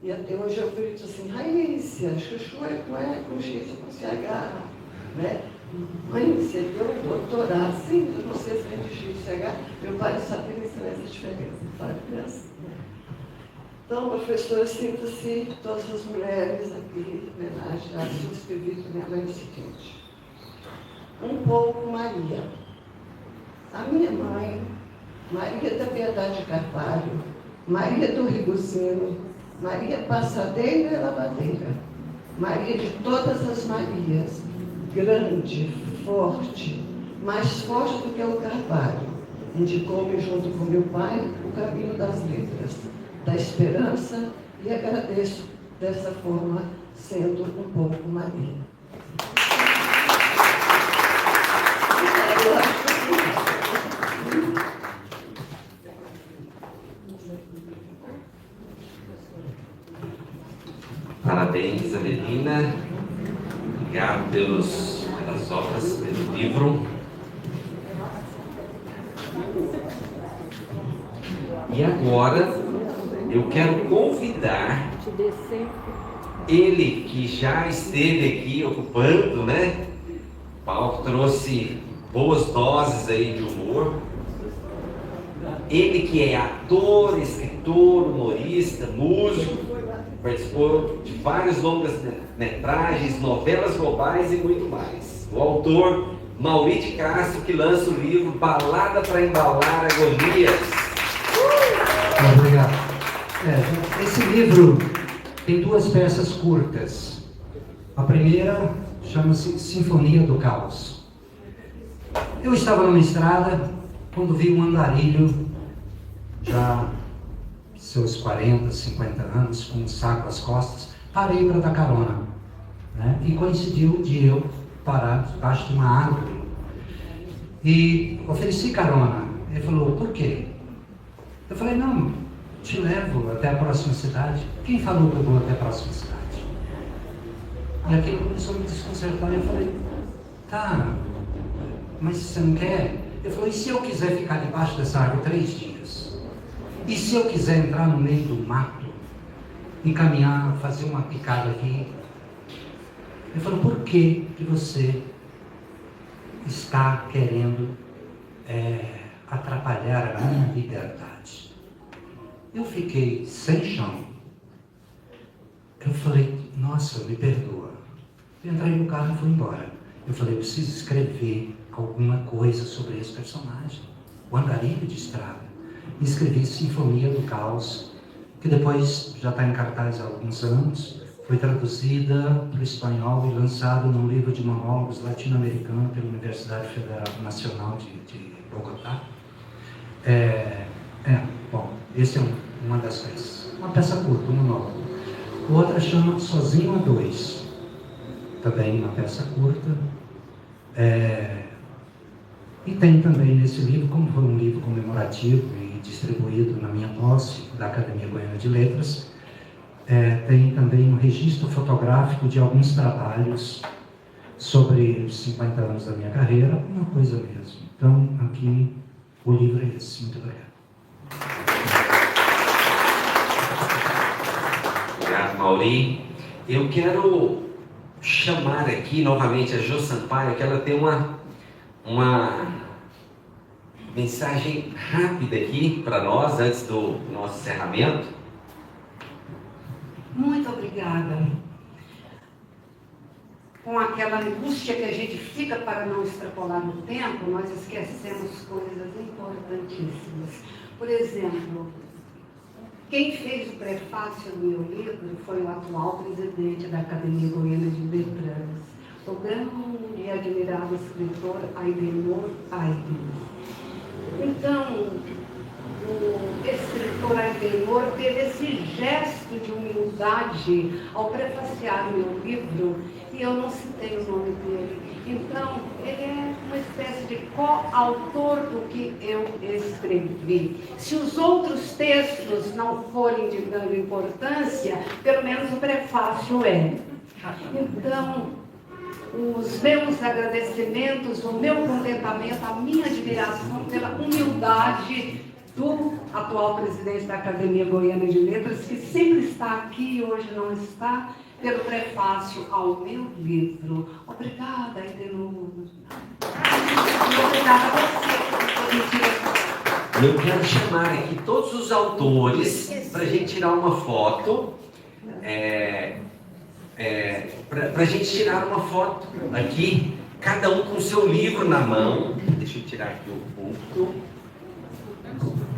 e até hoje eu grito assim, Raícia, chuchu é com X e com CH, né? Raícia, deu um doutorado, sim, eu não sei se vem de X e CH, meu pai não sabia ensinar essa diferença para criança. Então, professora, sinta-se todas as mulheres aqui, homenagem a sua escrevi para minha mãe o seguinte. Um pouco Maria. A minha mãe, Maria da Piedade Carvalho, Maria do Rigosino, Maria Passadeira e Lavadeira, Maria de todas as Marias, grande, forte, mais forte do que o Carvalho, indicou-me junto com meu pai o caminho das letras, da esperança, e agradeço dessa forma, sendo um pouco Maria. Parabéns, Avelina. Obrigado pelas obras, pelo livro. E agora eu quero convidar ele que já esteve aqui ocupando, né? O palco trouxe boas doses aí de humor. Ele que é ator, escritor, humorista, músico, participou de várias longas metragens, novelas globais e muito mais. O autor Mauri de Castro, que lança o livro Balada para Embalar Agonias. Obrigado. Esse livro tem duas peças curtas. A primeira chama-se Sinfonia do Caos. Eu estava numa estrada quando vi um andarilho, já seus 40, 50 anos, com um saco às costas. Parei para dar carona, né? E coincidiu de eu parar debaixo de uma árvore e ofereci carona. Ele falou, por quê? Eu falei, não, te levo até a próxima cidade. Quem falou que eu vou até a próxima cidade? E aquilo começou a me desconcertar. E eu falei, tá, mas você não quer? Ele falou, e se eu quiser ficar debaixo dessa árvore 3 dias? E se eu quiser entrar no meio do mato e caminhar, fazer uma picada aqui? Ele falou, por que você está querendo atrapalhar a minha liberdade? Eu fiquei sem chão. Eu falei, nossa, me perdoa. Eu entrei no carro e fui embora. Eu falei, eu preciso escrever alguma coisa sobre esse personagem, o andarilho de estrada. E escrevi Sinfonia do Caos, que depois já está em cartaz há alguns anos. Foi traduzida para o espanhol e lançada num livro de monólogos latino-americano pela Universidade Federal Nacional de Bogotá. Bom, esse é uma das peças. Uma peça curta, um monólogo. Outra chama Sozinho a Dois. Também uma peça curta. E tem também nesse livro, como foi um livro comemorativo e distribuído na minha posse da Academia Goiana de Letras, tem também um registro fotográfico de alguns trabalhos sobre os 50 anos da minha carreira, uma coisa mesmo. Então, aqui o livro é esse. Muito obrigado. Obrigado, Mauri. Eu quero chamar aqui novamente a Jo Sampaio, que ela tem uma mensagem rápida aqui para nós, antes do nosso encerramento. Muito obrigada. Com aquela angústia que a gente fica para não extrapolar no tempo, nós esquecemos coisas importantíssimas. Por exemplo, quem fez o prefácio do meu livro foi o atual presidente da Academia Goiana de Letras, o grande e admirado escritor Aidenor Aires. Então, o escritor Aidenor teve esse gesto de humildade ao prefaciar o meu livro, e eu não citei o nome dele. Então, ele é uma espécie de coautor do que eu escrevi. Se os outros textos não forem de grande importância, pelo menos o prefácio é. Então, os meus agradecimentos, o meu contentamento, a minha admiração pela humildade do atual presidente da Academia Goiana de Letras, que sempre está aqui e hoje não está, pelo prefácio ao meu livro. Obrigada, Aidenor. Obrigada a você. Eu quero chamar aqui todos os autores para a gente tirar uma foto. Para a gente tirar uma foto aqui, cada um com o seu livro na mão. Deixa eu tirar aqui o ponto.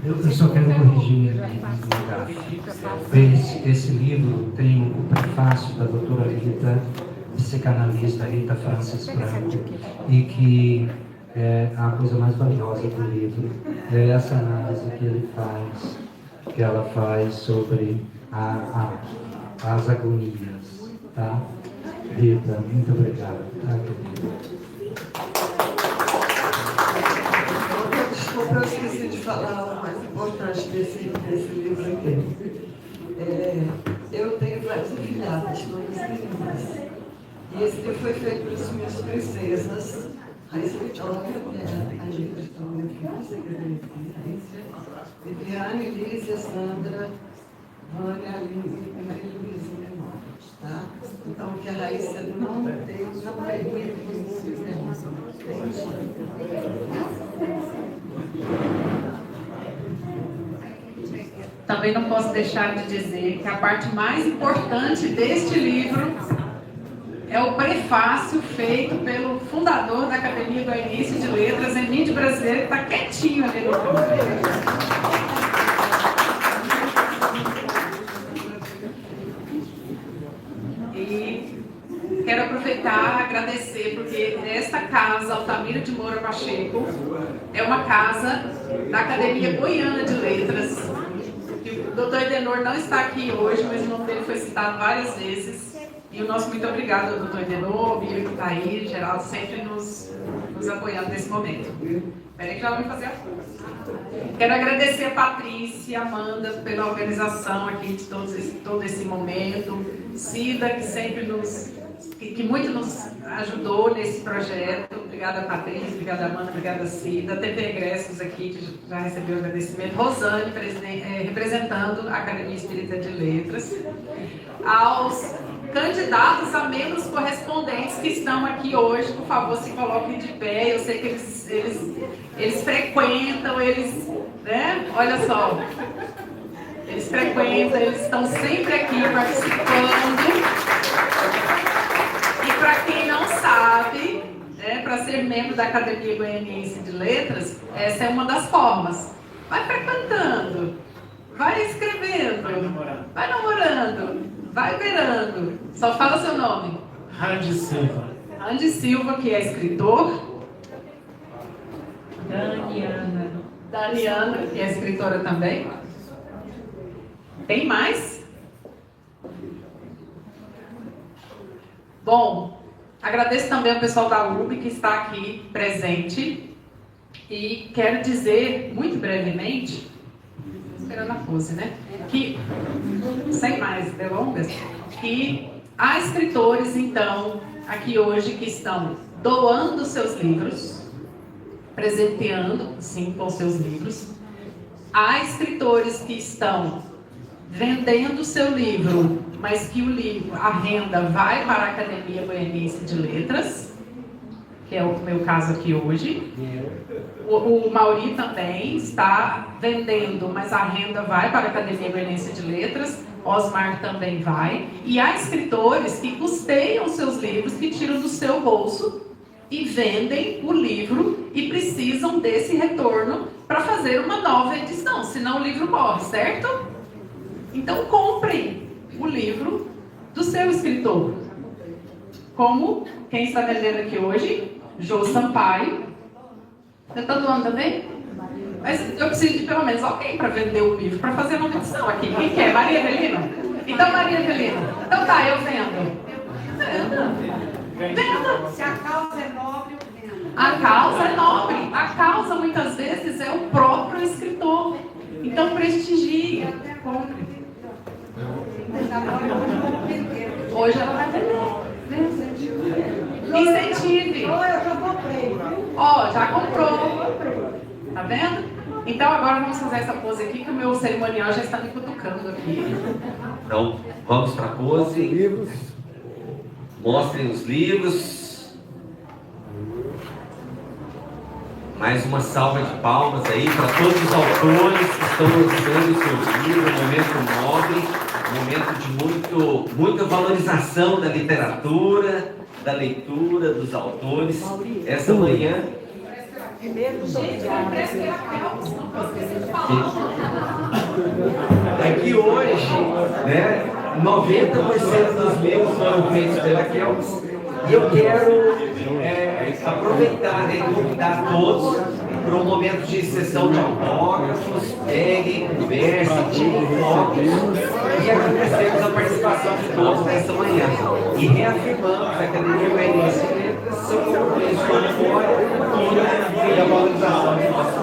Eu só quero corrigir um gafe. Esse livro tem o prefácio da doutora Rita, psicanalista Rita Francis Franco, e que é a coisa mais valiosa do livro é essa análise que ela faz sobre as agonias, tá? Rita, muito obrigado. Tá, desculpa, eu esqueci de falar o mais importante desse livro aqui. Eu tenho vários afilhados, todas meninas. E esse livro foi feito pelas minhas princesas, Raíssa Vitória, a Gilda de Tônia, Viviane, Lízia, Sandra, Vânia, Aline e Maria Luísa Menores, tá? Então, que a Raíssa não permite que vocês também não posso deixar de dizer que a parte mais importante deste livro é o prefácio feito pelo fundador da Academia Goianiense de Letras, Emílio Brasileiro, que está quietinho ali no fundo. E quero aproveitar e agradecer, porque esta casa, Altamira de Moura Pacheco, é uma casa da Academia Goiana de Letras. O doutor Edenor não está aqui hoje, mas o nome dele foi citado várias vezes. E o nosso muito obrigado ao doutor Edenor, o Bíblia que está aí, Geraldo, sempre nos apoiando nesse momento. Espera aí que ela vai fazer a força. Quero agradecer a Patrícia e a Amanda pela organização aqui de todo esse momento. Cida, que sempre que muito nos ajudou nesse projeto. Obrigada, Patrícia, obrigada, Amanda, obrigada, Cida. TV Egressos aqui, que já recebeu o agradecimento. Rosane, representando a Academia Espírita de Letras. Aos candidatos a membros correspondentes que estão aqui hoje, por favor, se coloquem de pé. Eu sei que eles frequentam, né? Olha só. Eles frequentam, eles estão sempre aqui participando. E para quem não sabe, né, para ser membro da Academia Goianiense de Letras, essa é uma das formas. Vai frequentando, vai escrevendo, vai namorando, vai verando. Só fala seu nome. Randy Silva. Randy Silva, que é escritor. Daniana, que é escritora também. Tem mais? Bom, agradeço também ao pessoal da UB que está aqui presente. E quero dizer, muito brevemente, esperando a pose, né? Que, sem mais delongas, que há escritores, então, aqui hoje que estão doando seus livros, presenteando, sim, com seus livros. Há escritores que estão vendendo o seu livro, mas que a renda vai para a Academia Goianiense de Letras, que é o meu caso aqui hoje. O Mauri também está vendendo, mas a renda vai para a Academia Goianiense de Letras. Osmar também vai. E há escritores que custeiam seus livros, que tiram do seu bolso e vendem o livro e precisam desse retorno para fazer uma nova edição, senão o livro morre, certo? Então comprem o livro do seu escritor. Como quem está vendendo aqui hoje, Jô Sampaio. Você está doando também? Mas eu preciso de pelo menos alguém para vender o livro, para fazer uma edição aqui. Quem quer? Maria Evelina? Então, Maria Evelina. Então tá, eu vendo. Venda. Se a causa é nobre, eu vendo. A causa é nobre. A causa, muitas vezes, é o próprio escritor. Então, prestigie. Compre. Hoje ela vai vender. Incentive. Eu já comprei. Ó, já comprou. Tá vendo? Então agora vamos fazer essa pose aqui, que o meu cerimonial já está me cutucando aqui. Então, vamos para a pose. Mostrem os livros. Mais uma salva de palmas aí para todos os autores que estão lançando o seu livro. Um momento nobre, um momento de muita valorização da literatura, da leitura, dos autores. Essa manhã... Aqui hoje, né, 90% dos livros foram feitos pela Kelps. E eu quero aproveitar, né, e convidar todos para um momento de sessão de autógrafos, peguem, conversem, tirem fotos e agradecemos a participação de todos nessa manhã. E reafirmamos a Academia Goianiense de Letras, seu compromisso com a memória, cultura e a valorização de nosso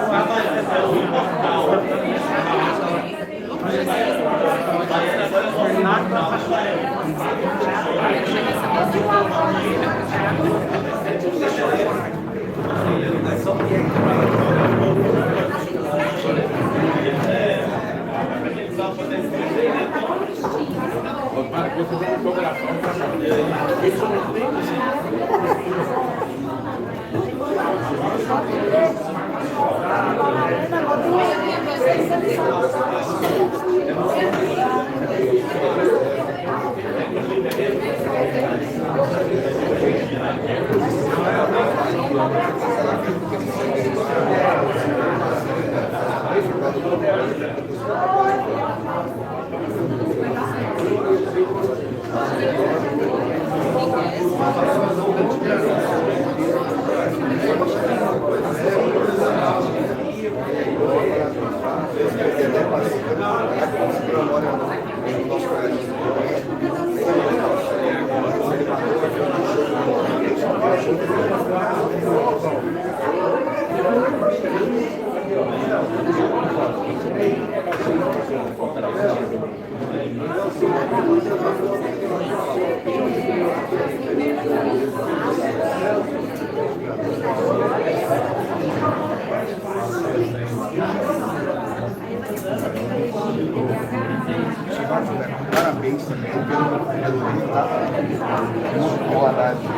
Parabéns também pelo resultado. Muito boa análise.